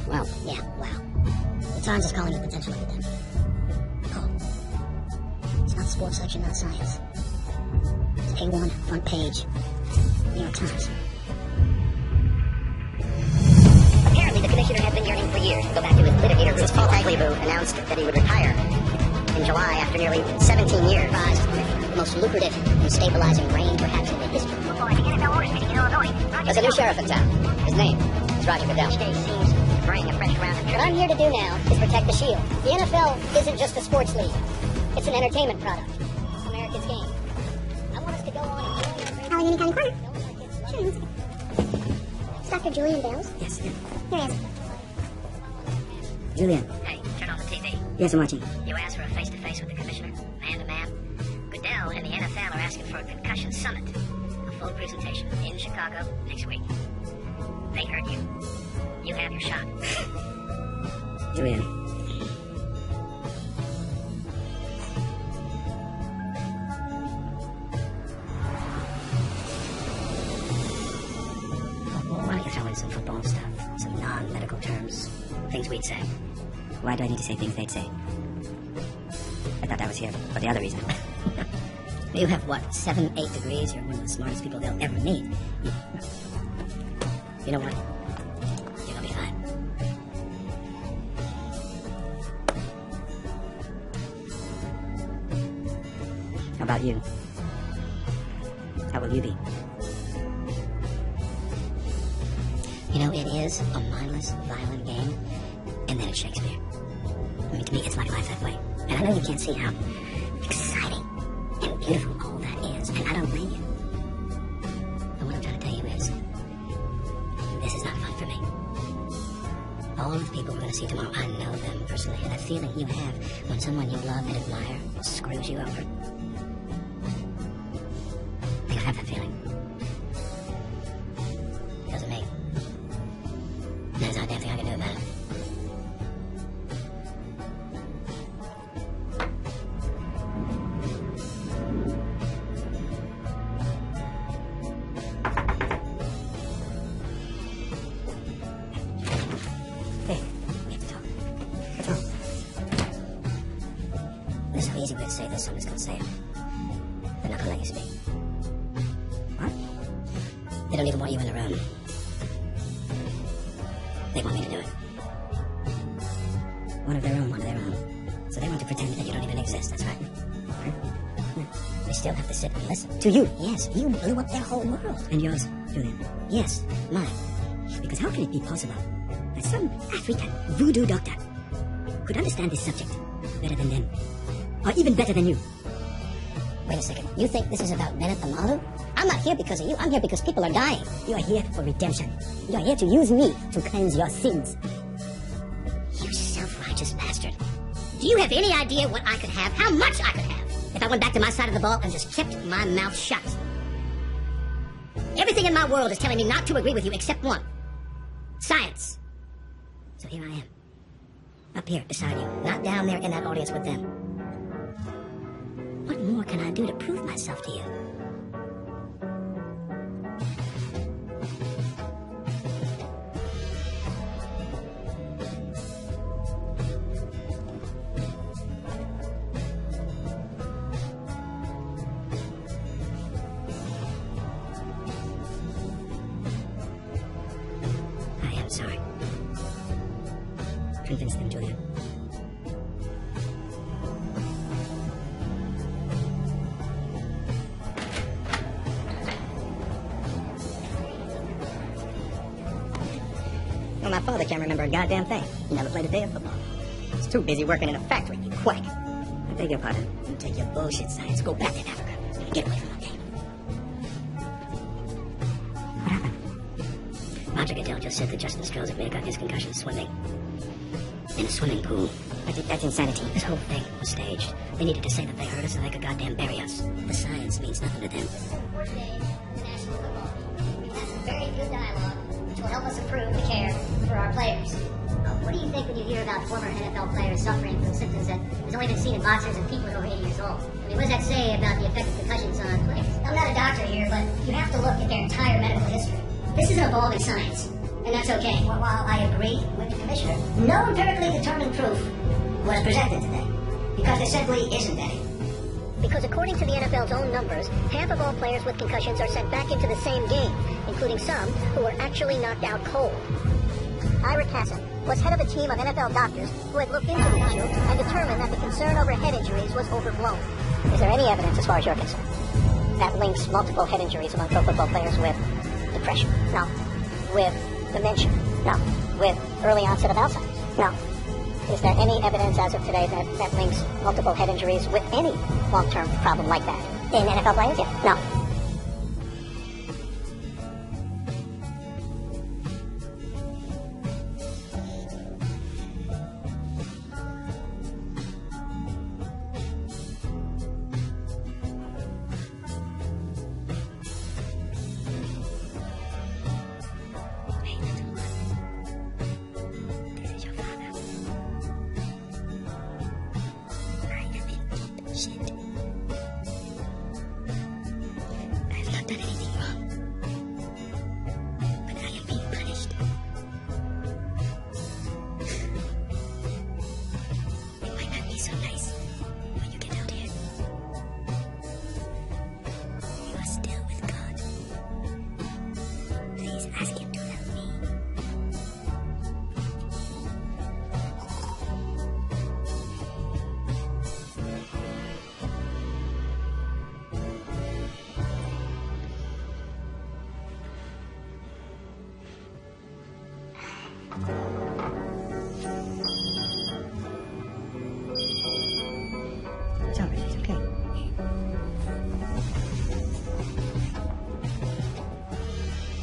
Wow. Yeah, wow. The Times is calling it potential epidemic. Oh. It's not sports section, not science. It's A1, front page. New York Times. Apparently, the commissioner has been yearning for years to go back to his litigator since Paul Tagliabue announced that he would retire in July after nearly 17 years. The most lucrative and stabilizing reign, perhaps, in the history of football. I think NFL owners meeting in Illinois. There's a new sheriff in town. His name is Roger Goodell. Each day seems to bring a fresh round of What I'm here to do now is protect the Shield. The NFL isn't just a sports league. It's an entertainment product. It's America's game. I want us to go on and enjoy Howling County Corner. our Sure, one second. It's Dr. Julian Bales. Yes, yeah. Here he is. Julian. Hey, turn on the TV. Yes, I'm watching. You asked for a face-to-face with the commissioner, man to man. Goodell and the NFL are asking for a concussion summit, a full presentation in Chicago next week. They heard you. You have your shot. Julian. Why don't you throw in some football stuff, some non-medical terms, things we'd say. Why do I need to say things they'd say? I thought I was here for the other reason. You have, what, 7, 8 degrees? You're one of the smartest people they'll ever meet. You know what? You're gonna be fine. How about you? How will you be? You know, it is a mindless, violent game, and then it's Shakespeare. I mean, to me, it's my life that way. And I know you can't see how exciting and beautiful all that is, and I don't blame you. But what I'm trying to tell you is, this is not fun for me. All of the people we're going to see tomorrow, I know them personally, and that feeling you have when someone you love and admire screws you over. You have that feeling. Because of me. There's not a damn thing I can do about it. Hey, we have to talk. What's wrong? There's no easy way to say this, so I'm just gonna say it. They're not gonna let you speak. What? They don't even want you in the room. They want me to do it. One of their own. So they want to pretend that you don't even exist, that's right. They still have to sit and listen. To you. Yes, you blew up their whole world. And yours, Julian. Yes, mine. Because how can it be possible that some African voodoo doctor could understand this subject better than them? Or even better than you? Wait a second. You think this is about Bennett Omalu? I'm not here because of you. I'm here because people are dying. You are here for redemption. You are here to use me to cleanse your sins. You self-righteous bastard. Do you have any idea what I could have? How much I could have? If I went back to my side of the ball and just kept my mouth shut. Everything in my world is telling me not to agree with you except one. Science. So here I am. Up here beside you. Not down there in that audience with them. What more can I do to prove myself to you? I am sorry. Convince them, Julia. Well, my father can't remember a goddamn thing. He never played a day of football. He's too busy working in a factory, you quack. I beg your pardon. You take your bullshit science, go back to Africa. Get away from my game. What happened? Roger Goodell just said that Justin Strelzik got his concussion swimming. In a swimming pool. That's insanity. This whole thing was staged. They needed to say that they heard us so they could goddamn bury us. The science means nothing to them. We've had some very good dialogue, which will help us improve the care for our players. What do you think when you hear about former NFL players suffering from symptoms that has only been seen in boxers and people over 80 years old? I mean, what does that say about the effect of concussions on players? I'm not a doctor here, but you have to look at their entire medical history. This is an evolving science, and that's okay. While I agree with the commissioner, no empirically determined proof was presented today. Because there simply isn't any. Because according to the NFL's own numbers, half of all players with concussions are sent back into the same game, including some who were actually knocked out cold. Ira Kasson was head of a team of NFL doctors who had looked into the issue and determined that the concern over head injuries was overblown. Is there any evidence, as far as you're concerned, that links multiple head injuries among pro football players with depression? No. With dementia? No. With early onset of Alzheimer's? No. Is there any evidence as of today that links multiple head injuries with any long-term problem like that? In NFL players? Yeah. No. It's all right. It's okay.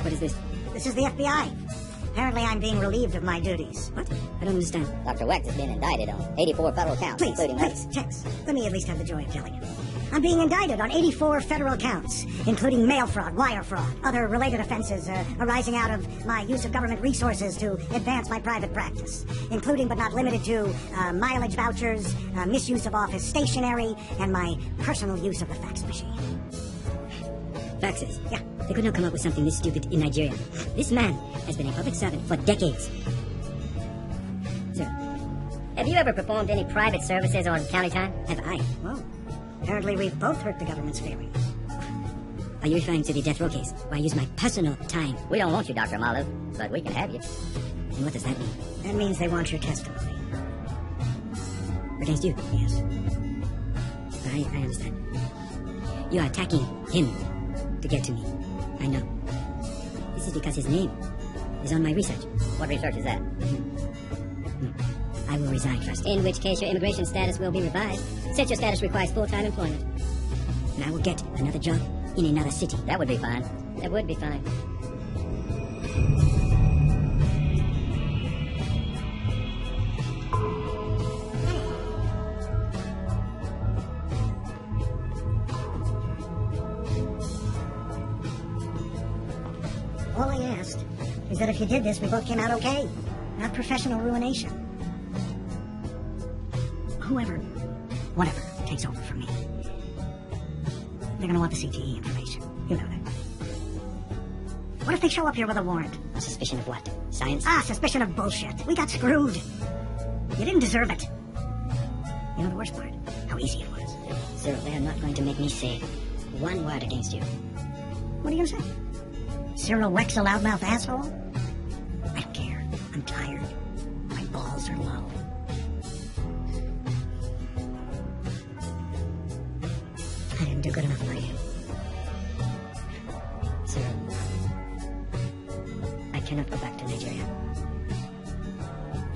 What is this? This is the FBI. Apparently I'm being relieved of my duties. What? I don't understand. Dr. Wecht is being indicted on 84 federal counts, Please, including please, Tex, let me at least have the joy of telling you. I'm being indicted on 84 federal counts, including mail fraud, wire fraud, other related offenses arising out of my use of government resources to advance my private practice, including but not limited to mileage vouchers, misuse of office stationery, and my personal use of the fax machine. Faxes? Yeah. They could not come up with something this stupid in Nigeria. This man has been a public servant for decades. Sir, Have you ever performed any private services on county time? have I? Well, apparently we've both hurt the government's feelings. Are you referring to the death row case, where I used my personal time? We don't want you, Dr. Malu, but we can have you. And what does that mean? That means they want your testimony. Against you? Yes. I understand. You are attacking him to get to me. I know. This is because his name is on my research. What research is that? I will resign first. In which case your immigration status will be revised, since your status requires full-time employment. And I will get another job in another city. That would be fine. That would be fine. All I asked is that if you did this, we both came out okay. Not professional ruination. Whatever takes over for me, they're gonna want the CTE information. You know that. What if they show up here with a warrant? A suspicion of what? Science? Suspicion of bullshit. We got screwed. You didn't deserve it. You know the worst part? How easy it was. Cyril, they are not going to make me say one word against you. What are you gonna say? Cyril Weck's a loudmouth asshole? I don't care. I'm tired. My balls are low. I didn't do good enough for you. Cyril, I cannot go back to Nigeria.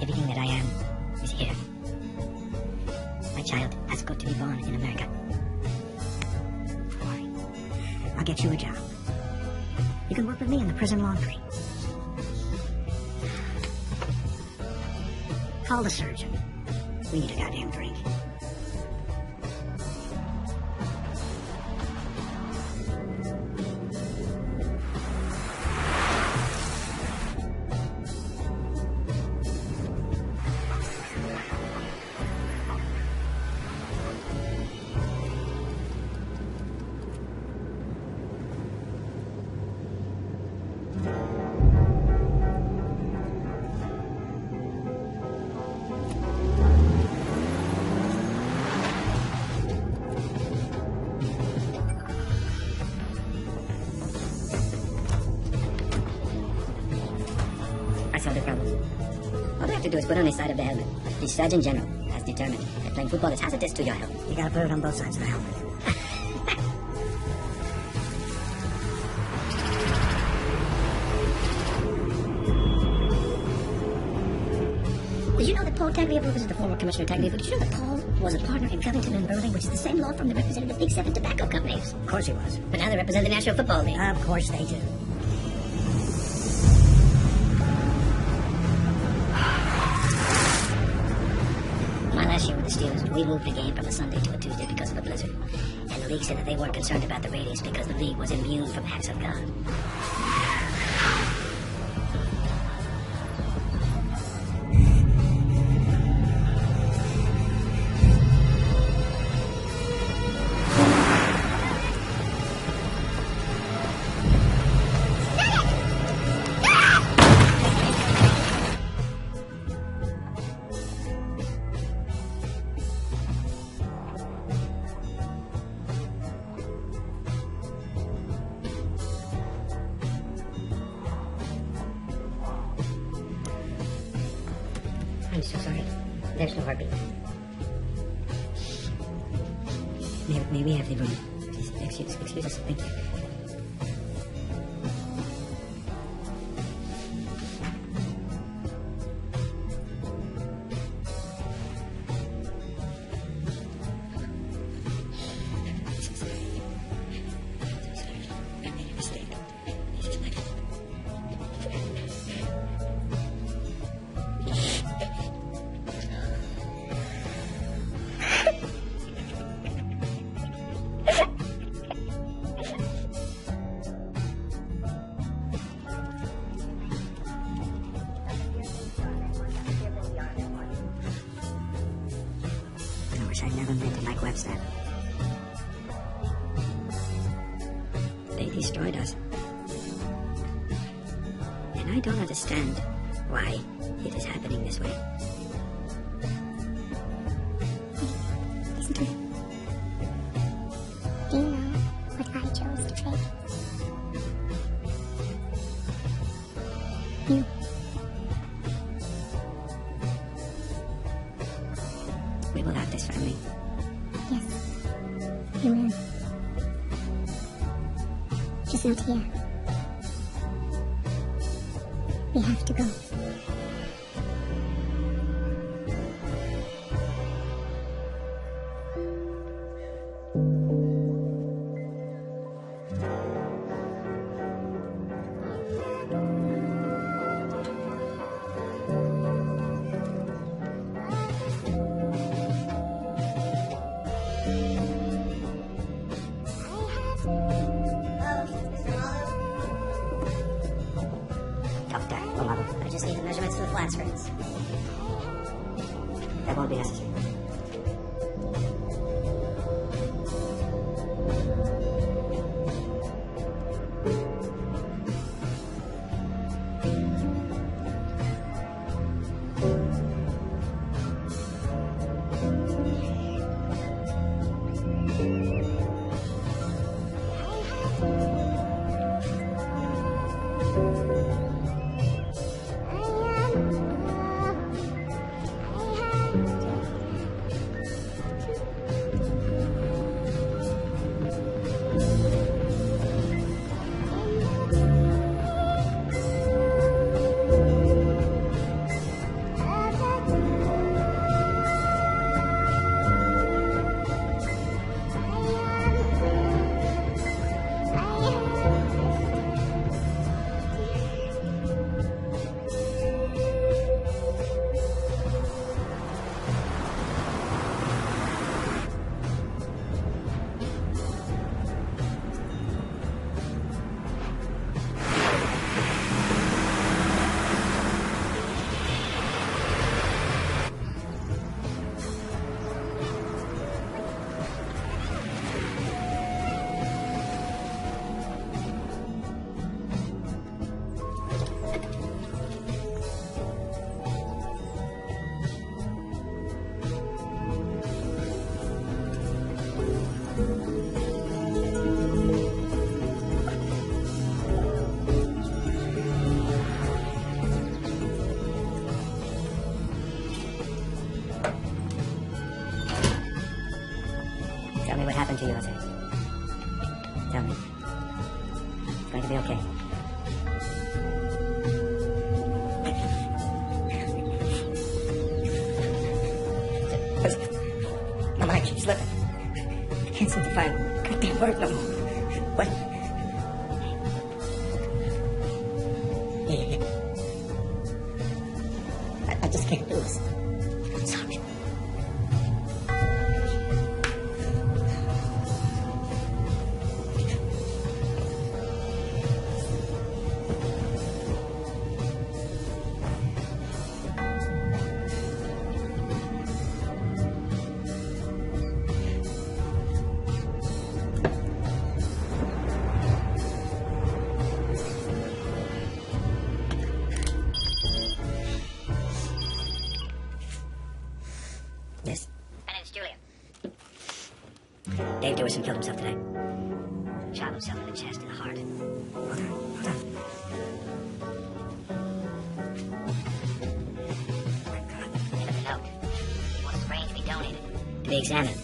Everything that I am is here. My child has got to be born in America. Don't worry. I'll get you a job. You can work with me in the prison laundry. Call the surgeon. We need a goddamn drink. I solved the problem. All they have to do is put on the side of the helmet. The Surgeon General has determined that playing football is hazardous to your health. You gotta put it on both sides of the helmet. Did you know that Paul Tagliabue, this is the former Commissioner Tagliabue, did you know that Paul was a partner in Covington and Burling, which is the same law firm that represented the Big Seven tobacco companies? Of course he was. But now they represent the National Football League. Of course they do. My last year with the Steelers, we moved the game from a Sunday to a Tuesday because of the blizzard. And the league said that they weren't concerned about the ratings because the league was immune from acts of God. I'm so sorry. There's no heartbeat. May we have the room? Please, excuse us. Thank you. I made a mistake. This is my fault. I wish I'd never met Mike Webster. They destroyed us. And I don't understand why it is happening this way. Listen to me. Do you know what I chose to take? You. We will have this family. Yes. You will. Just not here. We have to go. just need the measurements for the flat screens. That won't be necessary. Tell me what happened to you, Jose. Tell me. It's going to be okay. My mind keeps slipping. I can't seem to find a goddamn word no more. What? I just can't do this. I'm sorry. Yes. And it's Julia. Dave Dewison killed himself today. Shot himself in the chest and the heart. Hold on. End of the note. He wants his brain to be donated. To be examined.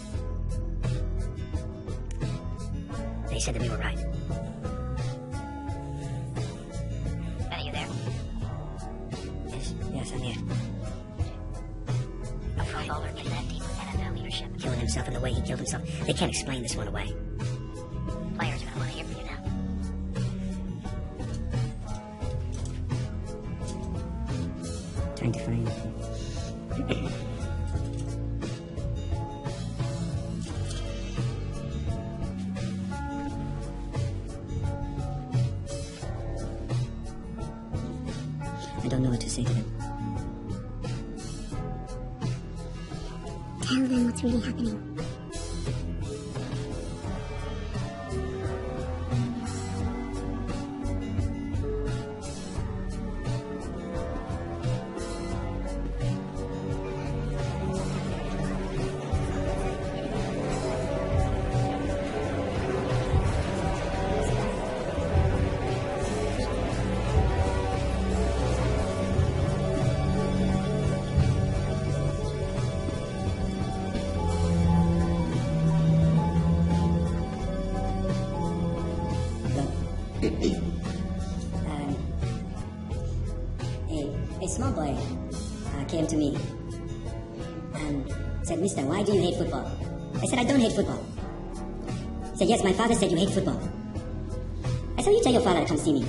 They said that we were right. Ben, are you there? Yes, I'm here. A footballer in that deep with NFL leadership. Killing himself in the way he killed himself. They can't explain this one away. Players are going to want to hear from you now. Trying to find. I don't know what to say to them. Tell them what's really happening. A small boy came to me and said, "Mister, why do you hate football?" I said, "I don't hate football." He said, "Yes, my father said you hate football." I said, "You tell your father to come see me."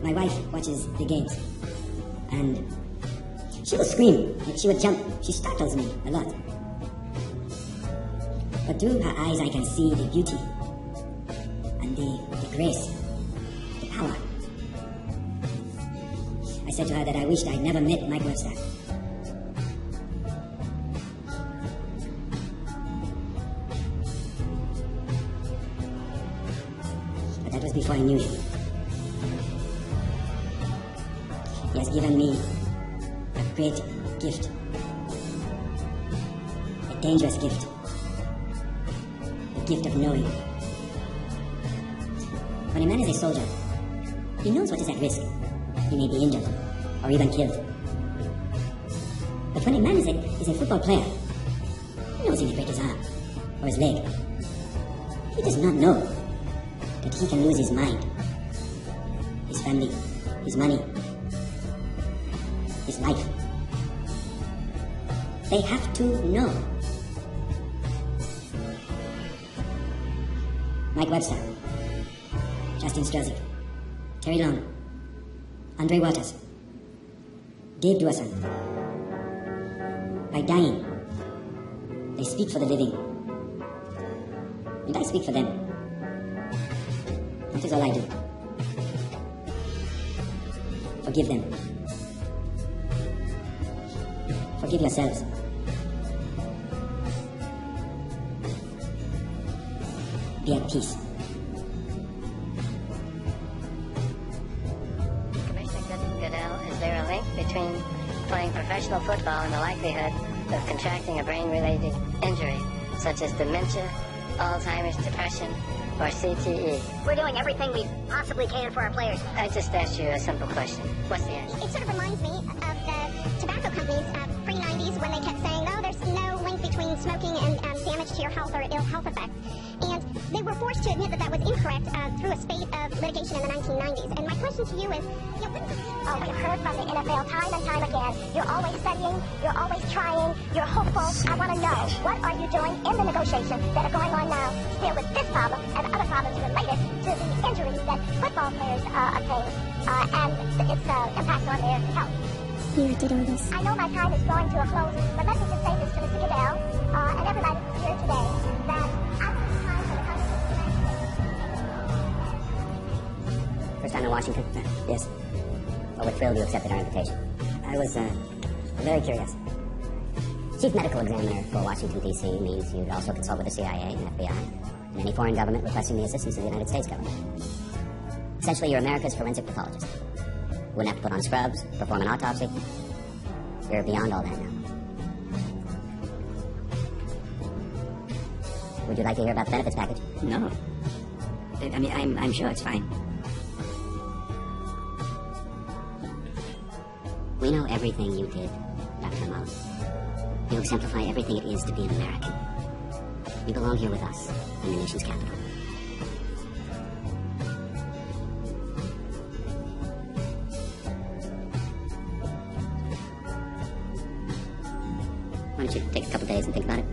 My wife watches the games, and she will scream, and she would jump. She startles me a lot. But through her eyes, I can see the beauty and the grace, the power said to her that I wished I'd never met Mike Webster. But that was before I knew him. He has given me a great gift. A dangerous gift. The gift of knowing. When a man is a soldier, he knows what is at risk. He may be injured or even killed. But when a man is a football player, he knows he may break his arm or his leg. He does not know that he can lose his mind, his family, his money, his life. They have to know. Mike Webster, Justin Strzelczyk, Terry Long, Andre Waters, Dave Duerson. By dying, they speak for the living. And I speak for them. That is all I do. Forgive them. Forgive yourselves. Be at peace. Goodell, is there a link between playing professional football and the likelihood of contracting a brain-related injury, such as dementia, Alzheimer's, depression, or CTE? We're doing everything we possibly can for our players. I just asked you a simple question. What's the answer? It sort of reminds me of the tobacco companies pre-90s when they kept saying, oh, there's no link between smoking and damage to your health or ill health effects. And they were forced to admit that that was incorrect through a spate of litigation in the 1990s. And my question to you is, we've heard from the NFL time and time again. You're always studying, you're always trying, you're hopeful. I want to know, what are you doing in the negotiations that are going on now to deal with this problem and other problems related to the injuries that football players obtain and its impact on their health? Here, did all this. I know my time is drawing to a close, but let me just say this to Mr. Goodell and everybody here today, that I think it's time for the country. First time in Washington? Yes. Well, we're thrilled you accepted our invitation. I was very curious. Chief medical examiner for Washington, D.C. means you'd also consult with the CIA and FBI and any foreign government requesting the assistance of the United States government. Essentially, you're America's forensic pathologist. Wouldn't have to put on scrubs, perform an autopsy. You're beyond all that now. Would you like to hear about the benefits package? No. I mean, I'm sure it's fine. We know everything you did, Dr. Amala. You exemplify everything it is to be an American. You belong here with us in the nation's capital. Why don't you take a couple days and think about it?